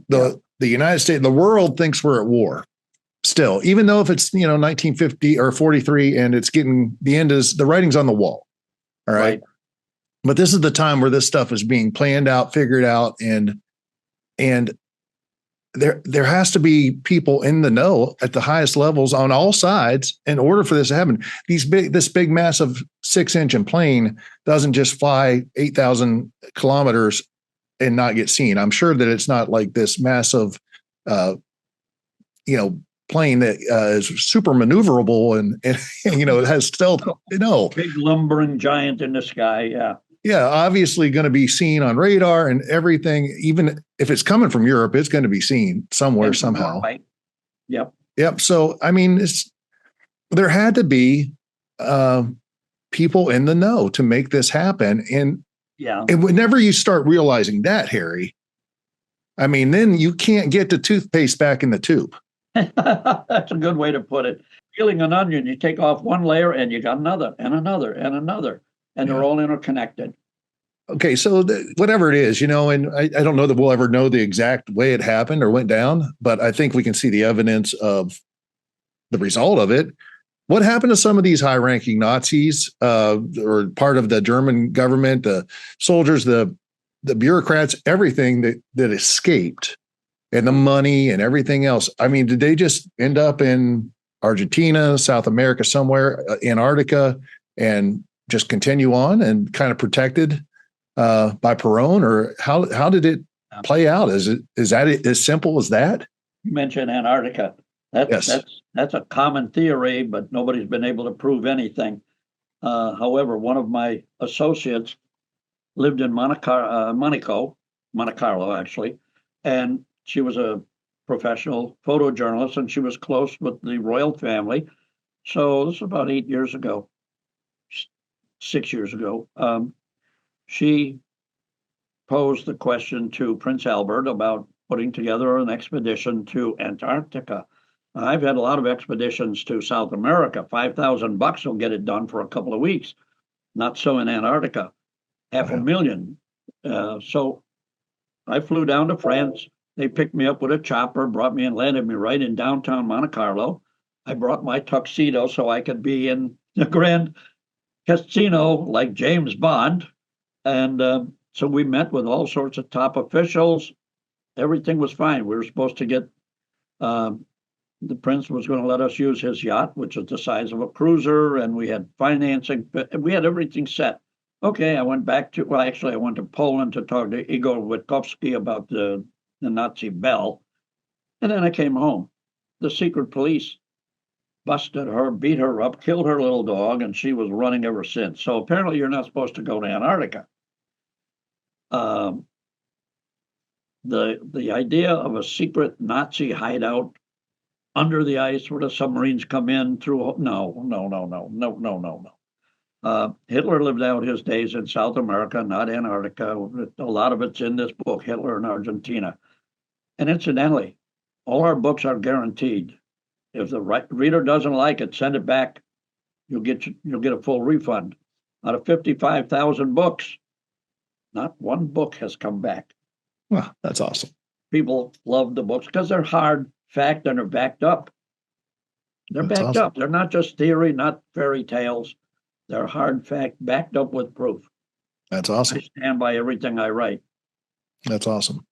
Speaker 1: The United States, the world thinks we're at war still, even though if it's 1950 or 43 and it's getting, the end is, the writing's on the wall. All right. But this is the time where this stuff is being planned out, figured out, and there has to be people in the know at the highest levels on all sides in order for this to happen. This big, massive 6-inch plane doesn't just fly 8,000 kilometers and not get seen. I'm sure that it's not like this massive, plane that is super maneuverable and it has stealth.
Speaker 2: Big lumbering giant in the sky. Yeah.
Speaker 1: Yeah, obviously going to be seen on radar and everything. Even if it's coming from Europe, it's going to be seen somewhere, somehow.
Speaker 2: Right. Yep.
Speaker 1: So, I mean, there had to be people in the know to make this happen. And whenever you start realizing that, Harry, I mean, then you can't get the toothpaste back in the tube.
Speaker 2: That's a good way to put it. Peeling an onion, you take off one layer and you got another and another and another. And they're all interconnected.
Speaker 1: Okay, so whatever it is, and I don't know that we'll ever know the exact way it happened or went down, but I think we can see the evidence of the result of it. What happened to some of these high-ranking Nazis or part of the German government, the soldiers, the bureaucrats, everything that escaped, and the money and everything else? I mean, did they just end up in Argentina, South America, somewhere, Antarctica, and just continue on and kind of protected by Perón, or how did it play out? Is that as simple as that?
Speaker 2: You mentioned Antarctica. That's a common theory, but nobody's been able to prove anything. However, one of my associates lived in Monte Carlo, actually, and she was a professional photojournalist, and she was close with the royal family. So this was about 8 years ago. 6 years ago, she posed the question to Prince Albert about putting together an expedition to Antarctica. I've had a lot of expeditions to South America. $5,000 will get it done for a couple of weeks. Not so in Antarctica. $500,000. So I flew down to France. They picked me up with a chopper, brought me and landed me right in downtown Monte Carlo. I brought my tuxedo so I could be in the Grand Casino like James Bond. And so we met with all sorts of top officials. Everything was fine. We were supposed to get, the prince was going to let us use his yacht, which is the size of a cruiser, and we had financing. We had everything set. Okay, I went to Poland to talk to Igor Witkowski about the Nazi bell. And then I came home. The secret police busted her, beat her up, killed her little dog, and she was running ever since. So apparently you're not supposed to go to Antarctica. The idea of a secret Nazi hideout under the ice where the submarines come in through. No. Hitler lived out his days in South America, not Antarctica. A lot of it's in this book, Hitler in Argentina. And incidentally, all our books are guaranteed. If the reader doesn't like it, send it back. You'll get a full refund. Out of 55,000 books, not one book has come back.
Speaker 1: Well, that's awesome.
Speaker 2: People love the books because they're hard fact and they're backed up. They're backed up. They're not just theory, not fairy tales. They're hard fact backed up with proof.
Speaker 1: That's awesome.
Speaker 2: I stand by everything I write.
Speaker 1: That's awesome.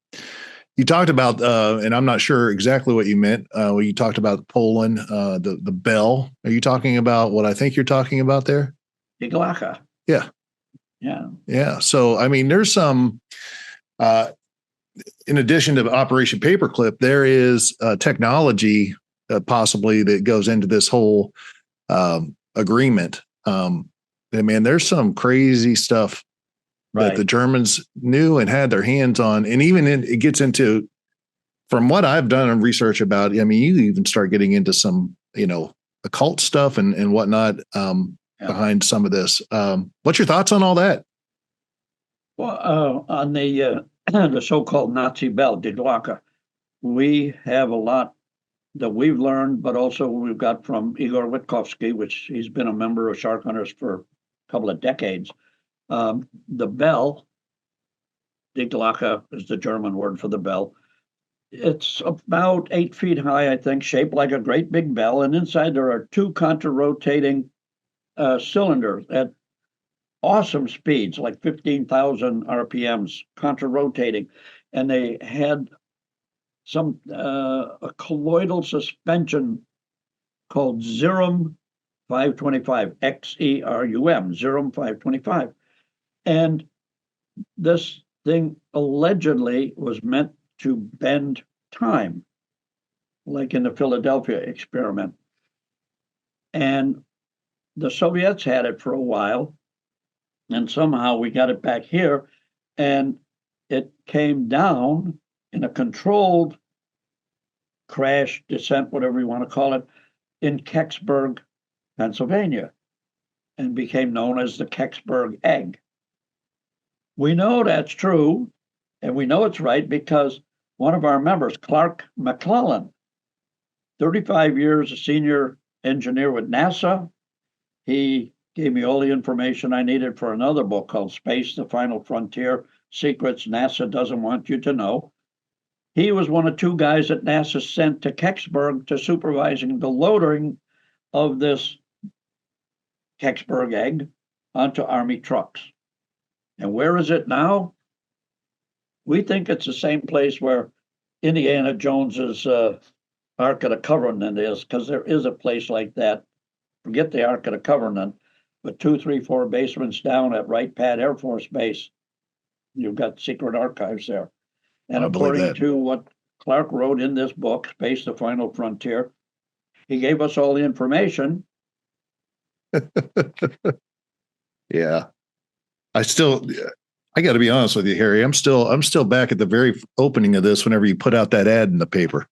Speaker 1: You talked about, and I'm not sure exactly what you meant when you talked about Poland, the bell. Are you talking about what I think you're talking about there?
Speaker 2: Iglacha.
Speaker 1: Yeah.
Speaker 2: Yeah.
Speaker 1: Yeah. So, I mean, there's some, in addition to Operation Paperclip, there is technology possibly that goes into this whole agreement. And man, there's some crazy stuff that the Germans knew and had their hands on. And even it gets into, from what I've done and research about, I mean, you even start getting into some, occult stuff and whatnot behind some of this. What's your thoughts on all that?
Speaker 2: Well, on the so-called Nazi bell, Die Glocke, we have a lot that we've learned, but also we've got from Igor Witkowski, which he's been a member of Sharkhunters for a couple of decades. The bell, Die Glocke is the German word for the bell. It's about 8 feet high, I think, shaped like a great big bell. And inside there are two contra-rotating cylinders at awesome speeds, like 15,000 RPMs, contra-rotating. And they had some a colloidal suspension called Xerum 525, Xerum, Xerum 525. And this thing allegedly was meant to bend time, like in the Philadelphia experiment. And the Soviets had it for a while, and somehow we got it back here, and it came down in a controlled crash, descent, whatever you want to call it, in Kecksburg, Pennsylvania, and became known as the Kecksburg egg. We know that's true, and we know it's right because one of our members, Clark McClellan, 35 years a senior engineer with NASA, he gave me all the information I needed for another book called Space, the Final Frontier, Secrets NASA Doesn't Want You to Know. He was one of two guys that NASA sent to Kecksburg to supervising the loading of this Kecksburg egg onto Army trucks. And where is it now? We think it's the same place where Indiana Jones's Ark of the Covenant is, because there is a place like that. Forget the Ark of the Covenant, but 2, 3, 4 basements down at Wright Pat Air Force Base, you've got secret archives there. And according to what Clark wrote in this book, Space, the Final Frontier, he gave us all the information.
Speaker 1: Yeah. I got to be honest with you, Harry. I'm still back at the very opening of this whenever you put out that ad in the paper.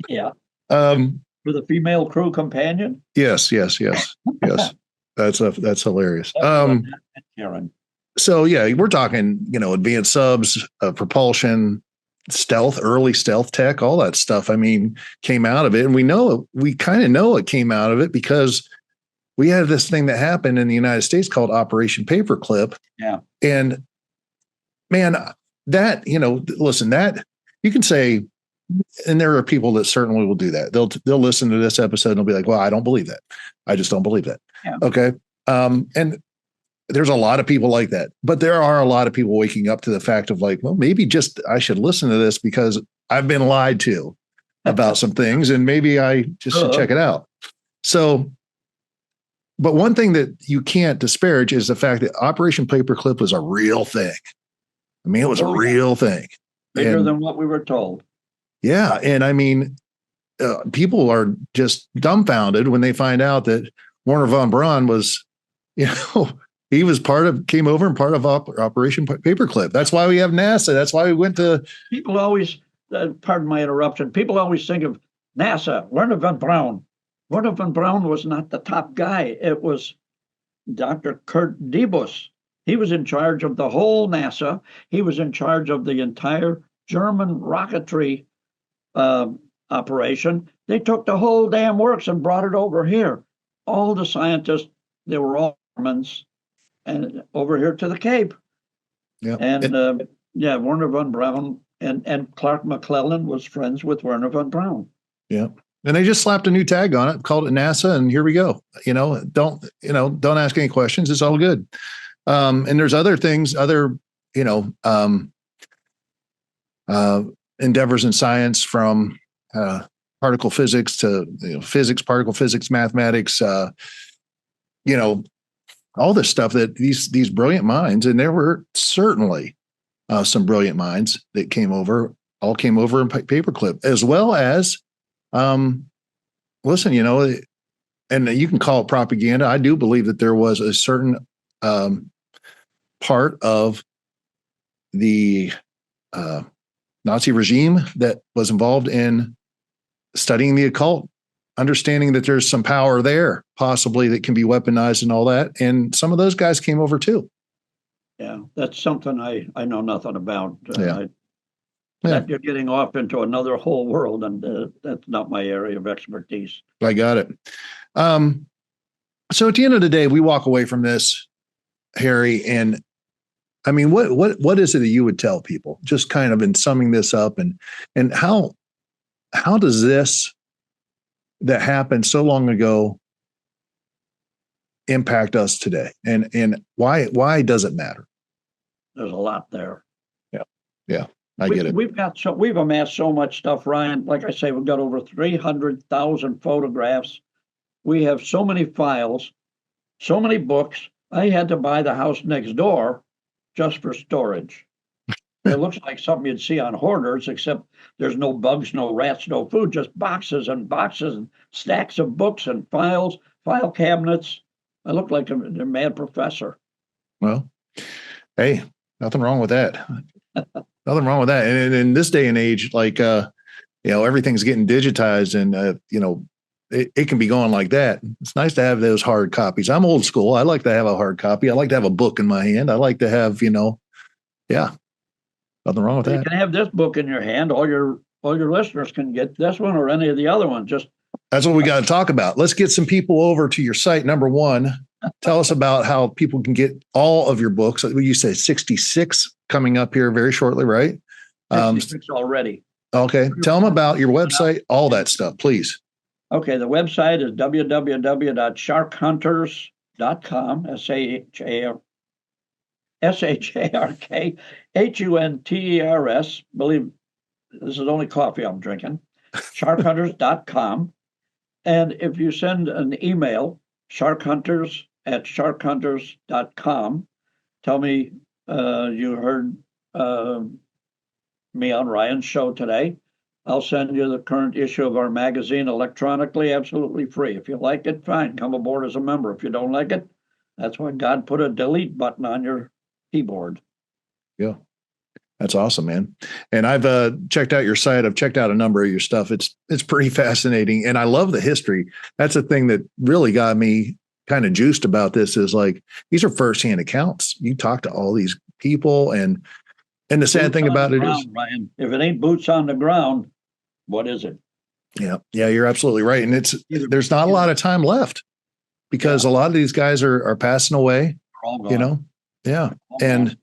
Speaker 2: Yeah. For the female crew companion?
Speaker 1: Yes. That's hilarious.
Speaker 2: Karen.
Speaker 1: So yeah, we're talking, advanced subs, propulsion, stealth, early stealth tech, all that stuff. I mean, came out of it. And we kind of know it came out of it because we had this thing that happened in the United States called Operation Paperclip.
Speaker 2: Yeah.
Speaker 1: And man, that, listen, that you can say, and there are people that certainly will do that. They'll listen to this episode and they'll be like, well, I don't believe that. I just don't believe that.
Speaker 2: Yeah.
Speaker 1: Okay. And there's a lot of people like that, but there are a lot of people waking up to the fact of like, well, maybe just I should listen to this because I've been lied to about some things and maybe I just should check it out. So, but one thing that you can't disparage is the fact that Operation Paperclip was a real thing. I mean, it was a real thing.
Speaker 2: Bigger than what we were told.
Speaker 1: Yeah. And I mean, people are just dumbfounded when they find out that Werner von Braun was, he was came over and part of Operation Paperclip. That's why we have NASA. That's why we went to.
Speaker 2: People always pardon my interruption. People always think of NASA, Werner von Braun. Werner von Braun was not the top guy. It was Dr. Kurt Debus. He was in charge of the whole NASA. He was in charge of the entire German rocketry operation. They took the whole damn works and brought it over here. All the scientists, they were all Germans, and over here to the Cape.
Speaker 1: Yeah.
Speaker 2: And Werner von Braun and Clark McClellan was friends with Werner von Braun.
Speaker 1: Yeah. And they just slapped a new tag on it, called it NASA, and here we go. Don't ask any questions. It's all good. And there's other things, endeavors in science, from particle physics to physics, particle physics, mathematics, all this stuff that these brilliant minds, and there were certainly some brilliant minds that all came over in Paperclip, as well as, listen, and you can call it propaganda. I do believe that there was a certain part of the Nazi regime that was involved in studying the occult, understanding that there's some power there, possibly, that can be weaponized and all that. And some of those guys came over too.
Speaker 2: Yeah, that's something I know nothing about.
Speaker 1: You're
Speaker 2: getting off into another whole world, and that's not my area of expertise.
Speaker 1: I got it. So at the end of the day, we walk away from this, Harry, and I mean, what is it that you would tell people, just kind of in summing this up, and how does this that happened so long ago impact us today, and why does it matter?
Speaker 2: There's a lot there.
Speaker 1: Yeah, I get it.
Speaker 2: We've amassed so much stuff, Ryan. Like I say, we've got over 300,000 photographs. We have so many files, so many books. I had to buy the house next door just for storage. It looks like something you'd see on Hoarders, except there's no bugs, no rats, no food, just boxes and boxes and stacks of books and files, file cabinets. I look like a mad professor.
Speaker 1: Well, hey, nothing wrong with that. Nothing wrong with that. And in this day and age, like, everything's getting digitized, and, it can be going like that. It's nice to have those hard copies. I'm old school. I like to have a hard copy. I like to have a book in my hand. I like to have, nothing wrong with that.
Speaker 2: You can have this book in your hand. All your listeners can get this one or any of the other ones.
Speaker 1: That's what we got to talk about. Let's get some people over to your site. Number one, tell us about how people can get all of your books. You say 66 coming up here very shortly, right?
Speaker 2: 66 already.
Speaker 1: Okay. Tell them about your website, all that stuff, please.
Speaker 2: Okay. The website is www.sharkhunters.com, SHARKHUNTERS. Believe this is only coffee I'm drinking. Sharkhunters.com. And if you send an email, sharkhunters@sharkhunters.com, tell me you heard me on Ryan's show today. I'll send you the current issue of our magazine electronically, absolutely free. If you like it, fine, come aboard as a member. If you don't like it, that's why God put a delete button on your keyboard.
Speaker 1: Yeah, that's awesome, man. And I've checked out your site. I've checked out a number of your stuff. It's pretty fascinating, and I love the history. That's the thing that really got me kind of juiced about this. Is like, these are firsthand accounts. You talk to all these people, and the sad thing about it is,
Speaker 2: Ryan, if it ain't boots on the ground, what is it?
Speaker 1: Yeah, you're absolutely right. And there's not a lot of time left, because a lot of these guys are passing away, Yeah. And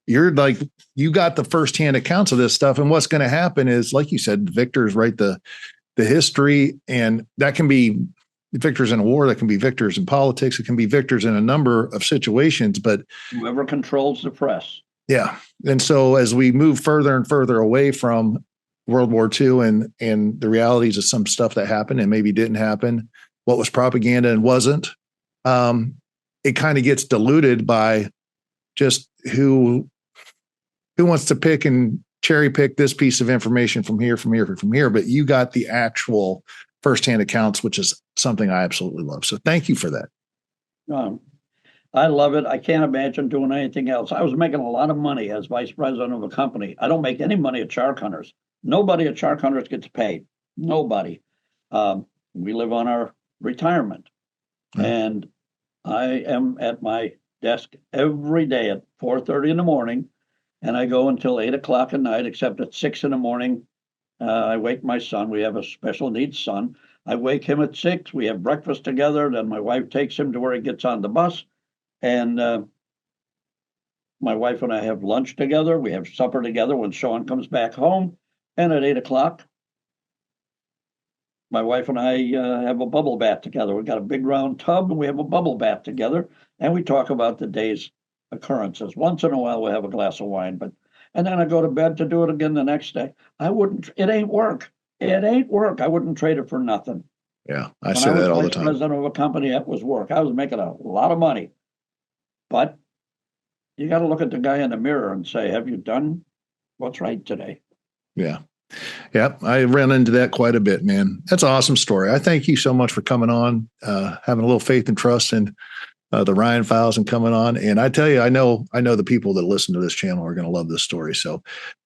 Speaker 1: you're like, you got the firsthand accounts of this stuff. And what's going to happen is, like you said, victors write the history, and that can be victors in a war, that can be victors in politics, it can be victors in a number of situations, but
Speaker 2: whoever controls the press.
Speaker 1: Yeah. And so as we move further and further away from World War II and the realities of some stuff that happened and maybe didn't happen, what was propaganda and wasn't, it kind of gets diluted by just who wants to pick and cherry pick this piece of information from here. But you got the actual firsthand accounts, which is something I absolutely love. So thank you for that.
Speaker 2: I love it. I can't imagine doing anything else. I was making a lot of money as vice president of a company. I don't make any money at Sharkhunters. Nobody at Sharkhunters gets paid. Nobody. We live on our retirement. And I am at my desk every day at 4:30 in the morning, and I go until 8 o'clock at night, except at 6 in the morning. I wake my son. We have a special needs son. I wake him at 6. We have breakfast together. Then my wife takes him to where he gets on the bus. And my wife and I have lunch together. We have supper together when Sean comes back home. And at 8 o'clock, my wife and I have a bubble bath together. We've got a big round tub and we have a bubble bath together. And we talk about the day's occurrences. Once in a while, we'll have a glass of wine. And then I go to bed to do it again the next day. It ain't work. It ain't work. I wouldn't trade it for nothing.
Speaker 1: Yeah, I say that all the time.
Speaker 2: When I was president of a company, that was work. I was making a lot of money. But you got to look at the guy in the mirror and say, have you done what's right today?
Speaker 1: Yeah. Yeah. I ran into that quite a bit, man. That's an awesome story. I thank you so much for coming on, having a little faith and trust in the Ryan Files and coming on. And I tell you, I know the people that listen to this channel are going to love this story. So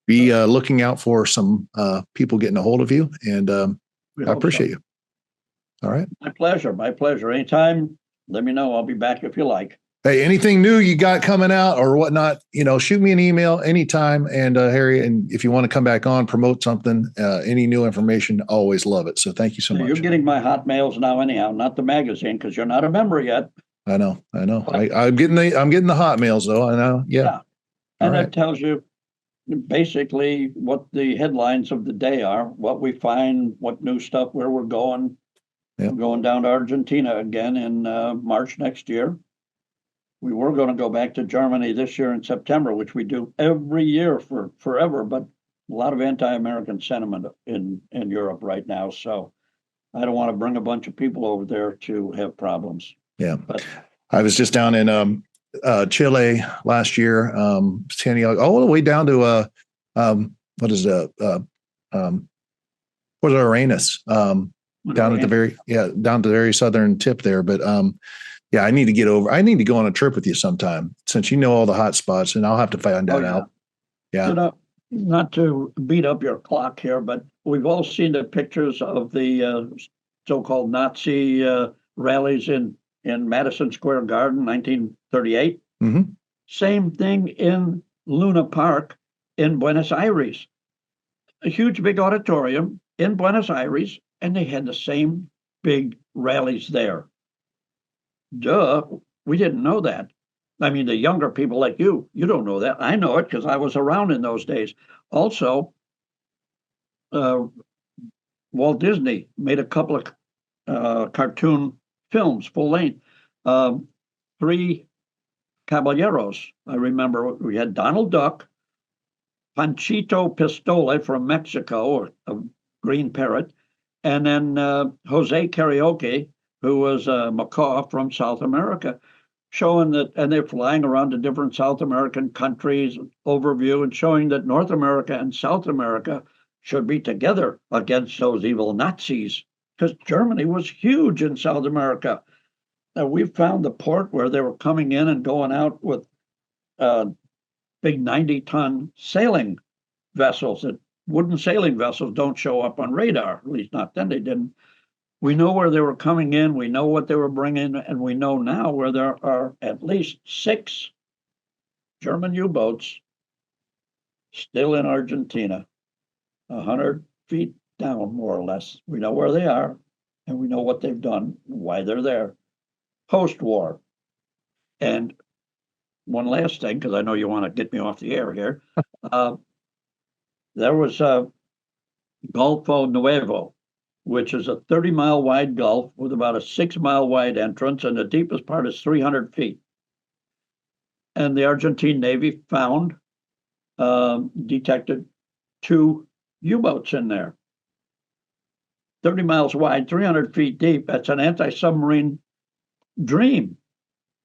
Speaker 1: be looking out for some people getting a hold of you. And I appreciate you. All right.
Speaker 2: My pleasure. My pleasure. Anytime, let me know. I'll be back if you like.
Speaker 1: Hey, anything new you got coming out or whatnot, shoot me an email anytime. And Harry, and if you want to come back on, promote something, any new information, always love it. So thank you so much.
Speaker 2: You're getting my hot mails now anyhow, not the magazine, because you're not a member yet.
Speaker 1: I know. I'm getting the hot mails though. I know. Yeah.
Speaker 2: And that tells you basically what the headlines of the day are, what we find, what new stuff, where we're going. We're going down to Argentina again in March next year. We were going to go back to Germany this year in September, which we do every year for forever, but a lot of anti-American sentiment in Europe right now. So I don't want to bring a bunch of people over there to have problems.
Speaker 1: Yeah. But I was just down in Chile last year, Santiago, all the way down to what is Uranus, down at the very southern tip there. But I need to go on a trip with you sometime, since you know all the hot spots, and I'll have to find that out. Yeah.
Speaker 2: Not to beat up your clock here, but we've all seen the pictures of the so-called Nazi rallies in Madison Square Garden, 1938.
Speaker 1: Mm-hmm.
Speaker 2: Same thing in Luna Park in Buenos Aires. A huge big auditorium in Buenos Aires, and they had the same big rallies there. Duh, we didn't know that. I mean, the younger people like you don't know that. I know it because I was around in those days. Also, Walt Disney made a couple of cartoon films, full length. Three Caballeros. I remember we had Donald Duck, Panchito Pistola from Mexico, or a green parrot, and then Jose Karaoke, who was a macaw from South America, showing that, and they're flying around to different South American countries, overview, and showing that North America and South America should be together against those evil Nazis, because Germany was huge in South America. Now, we found the port where they were coming in and going out with big 90-ton sailing vessels. That wooden sailing vessels don't show up on radar, at least not then they didn't. We know where they were coming in, we know what they were bringing, and we know now where there are at least 6 German U-boats still in Argentina, 100 feet down, more or less. We know where they are, and we know what they've done, why they're there. Post-war. And one last thing, because I know you want to get me off the air here. There was Golfo Nuevo, which is a 30-mile wide gulf with about a 6-mile wide entrance, and the deepest part is 300 feet. And the Argentine Navy found, detected 2 U-boats in there. 30 miles wide, 300 feet deep. That's an anti-submarine dream.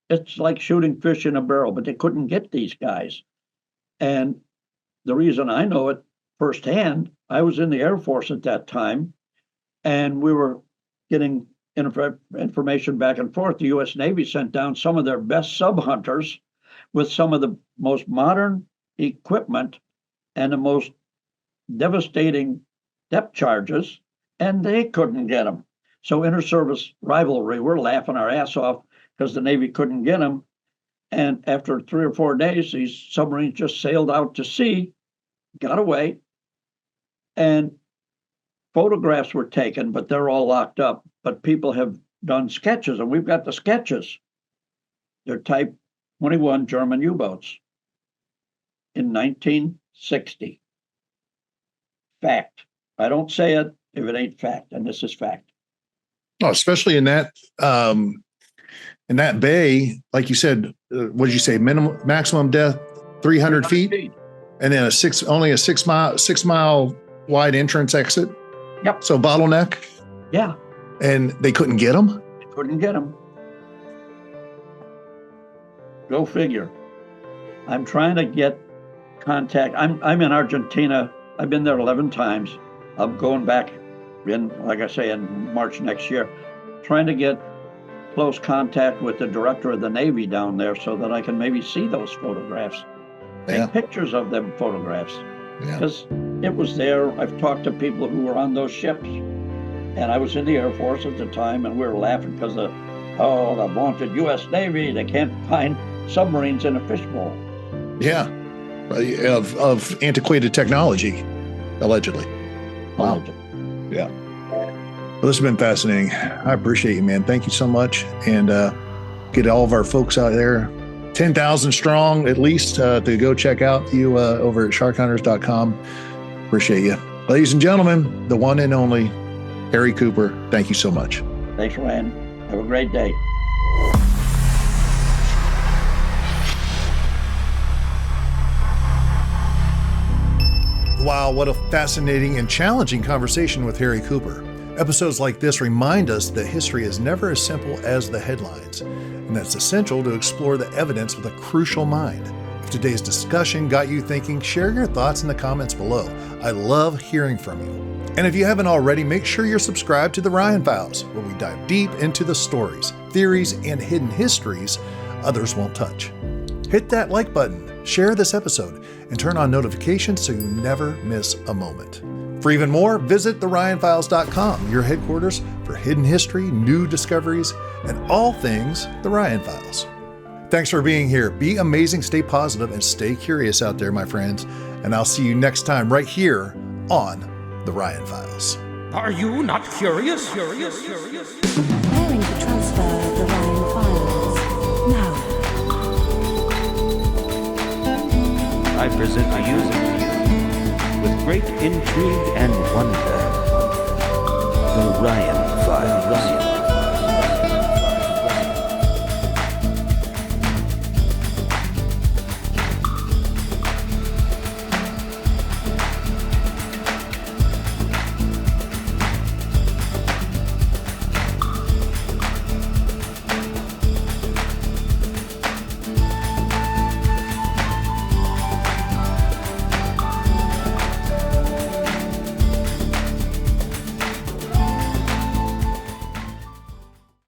Speaker 2: It's like shooting fish in a barrel, but they couldn't get these guys. And the reason I know it firsthand, I was in the Air Force at that time, and we were getting information back and forth, the U.S. Navy sent down some of their best sub-hunters with some of the most modern equipment and the most devastating depth charges, and they couldn't get them. So inter-service rivalry, we're laughing our ass off because the Navy couldn't get them. And after 3 or 4 days, these submarines just sailed out to sea, got away, and photographs were taken, but they're all locked up. But people have done sketches, and we've got the sketches. They're Type 21 German U-boats in 1960. Fact. I don't say it if it ain't fact, and this is fact.
Speaker 1: Oh, especially in that bay, like you said, what did you say? Maximum depth 300 feet, and then only a 6 mile wide entrance exit.
Speaker 2: Yep.
Speaker 1: So bottleneck.
Speaker 2: Yeah.
Speaker 1: And they couldn't get them.
Speaker 2: Couldn't get them. Go figure. I'm trying to get contact. I'm in Argentina. I've been there 11 times. I'm going back in, like I say, in March next year, trying to get close contact with the director of the Navy down there so that I can maybe see those photographs, take pictures of them photographs. Because it was there. I've talked to people who were on those ships, and I was in the Air Force at the time, and we were laughing because the vaunted U.S. Navy, they can't find submarines in a fishbowl.
Speaker 1: Yeah, of antiquated technology, allegedly. Wow. Yeah. Well, this has been fascinating. I appreciate you, man. Thank you so much. And get all of our folks out there, 10,000 strong at least, to go check out you over at sharkhunters.com. Appreciate you. Ladies and gentlemen, the one and only Harry Cooper, thank you so much.
Speaker 2: Thanks, Ryan. Have a great day.
Speaker 1: Wow, what a fascinating and challenging conversation with Harry Cooper. Episodes like this remind us that history is never as simple as the headlines, and that it's essential to explore the evidence with a crucial mind. If today's discussion got you thinking, share your thoughts in the comments below. I love hearing from you. And if you haven't already, make sure you're subscribed to the Ryan Files, where we dive deep into the stories, theories, and hidden histories others won't touch. Hit that like button, share this episode, and turn on notifications so you never miss a moment. For even more, visit theryanfiles.com, your headquarters for hidden history, new discoveries, and all things The Ryan Files. Thanks for being here. Be amazing, stay positive, and stay curious out there, my friends. And I'll see you next time right here on The Ryan Files.
Speaker 3: Are you not curious?
Speaker 4: Preparing to transfer the Ryan Files. Now.
Speaker 5: I present to you, with great intrigue and wonder, the Ryan Files.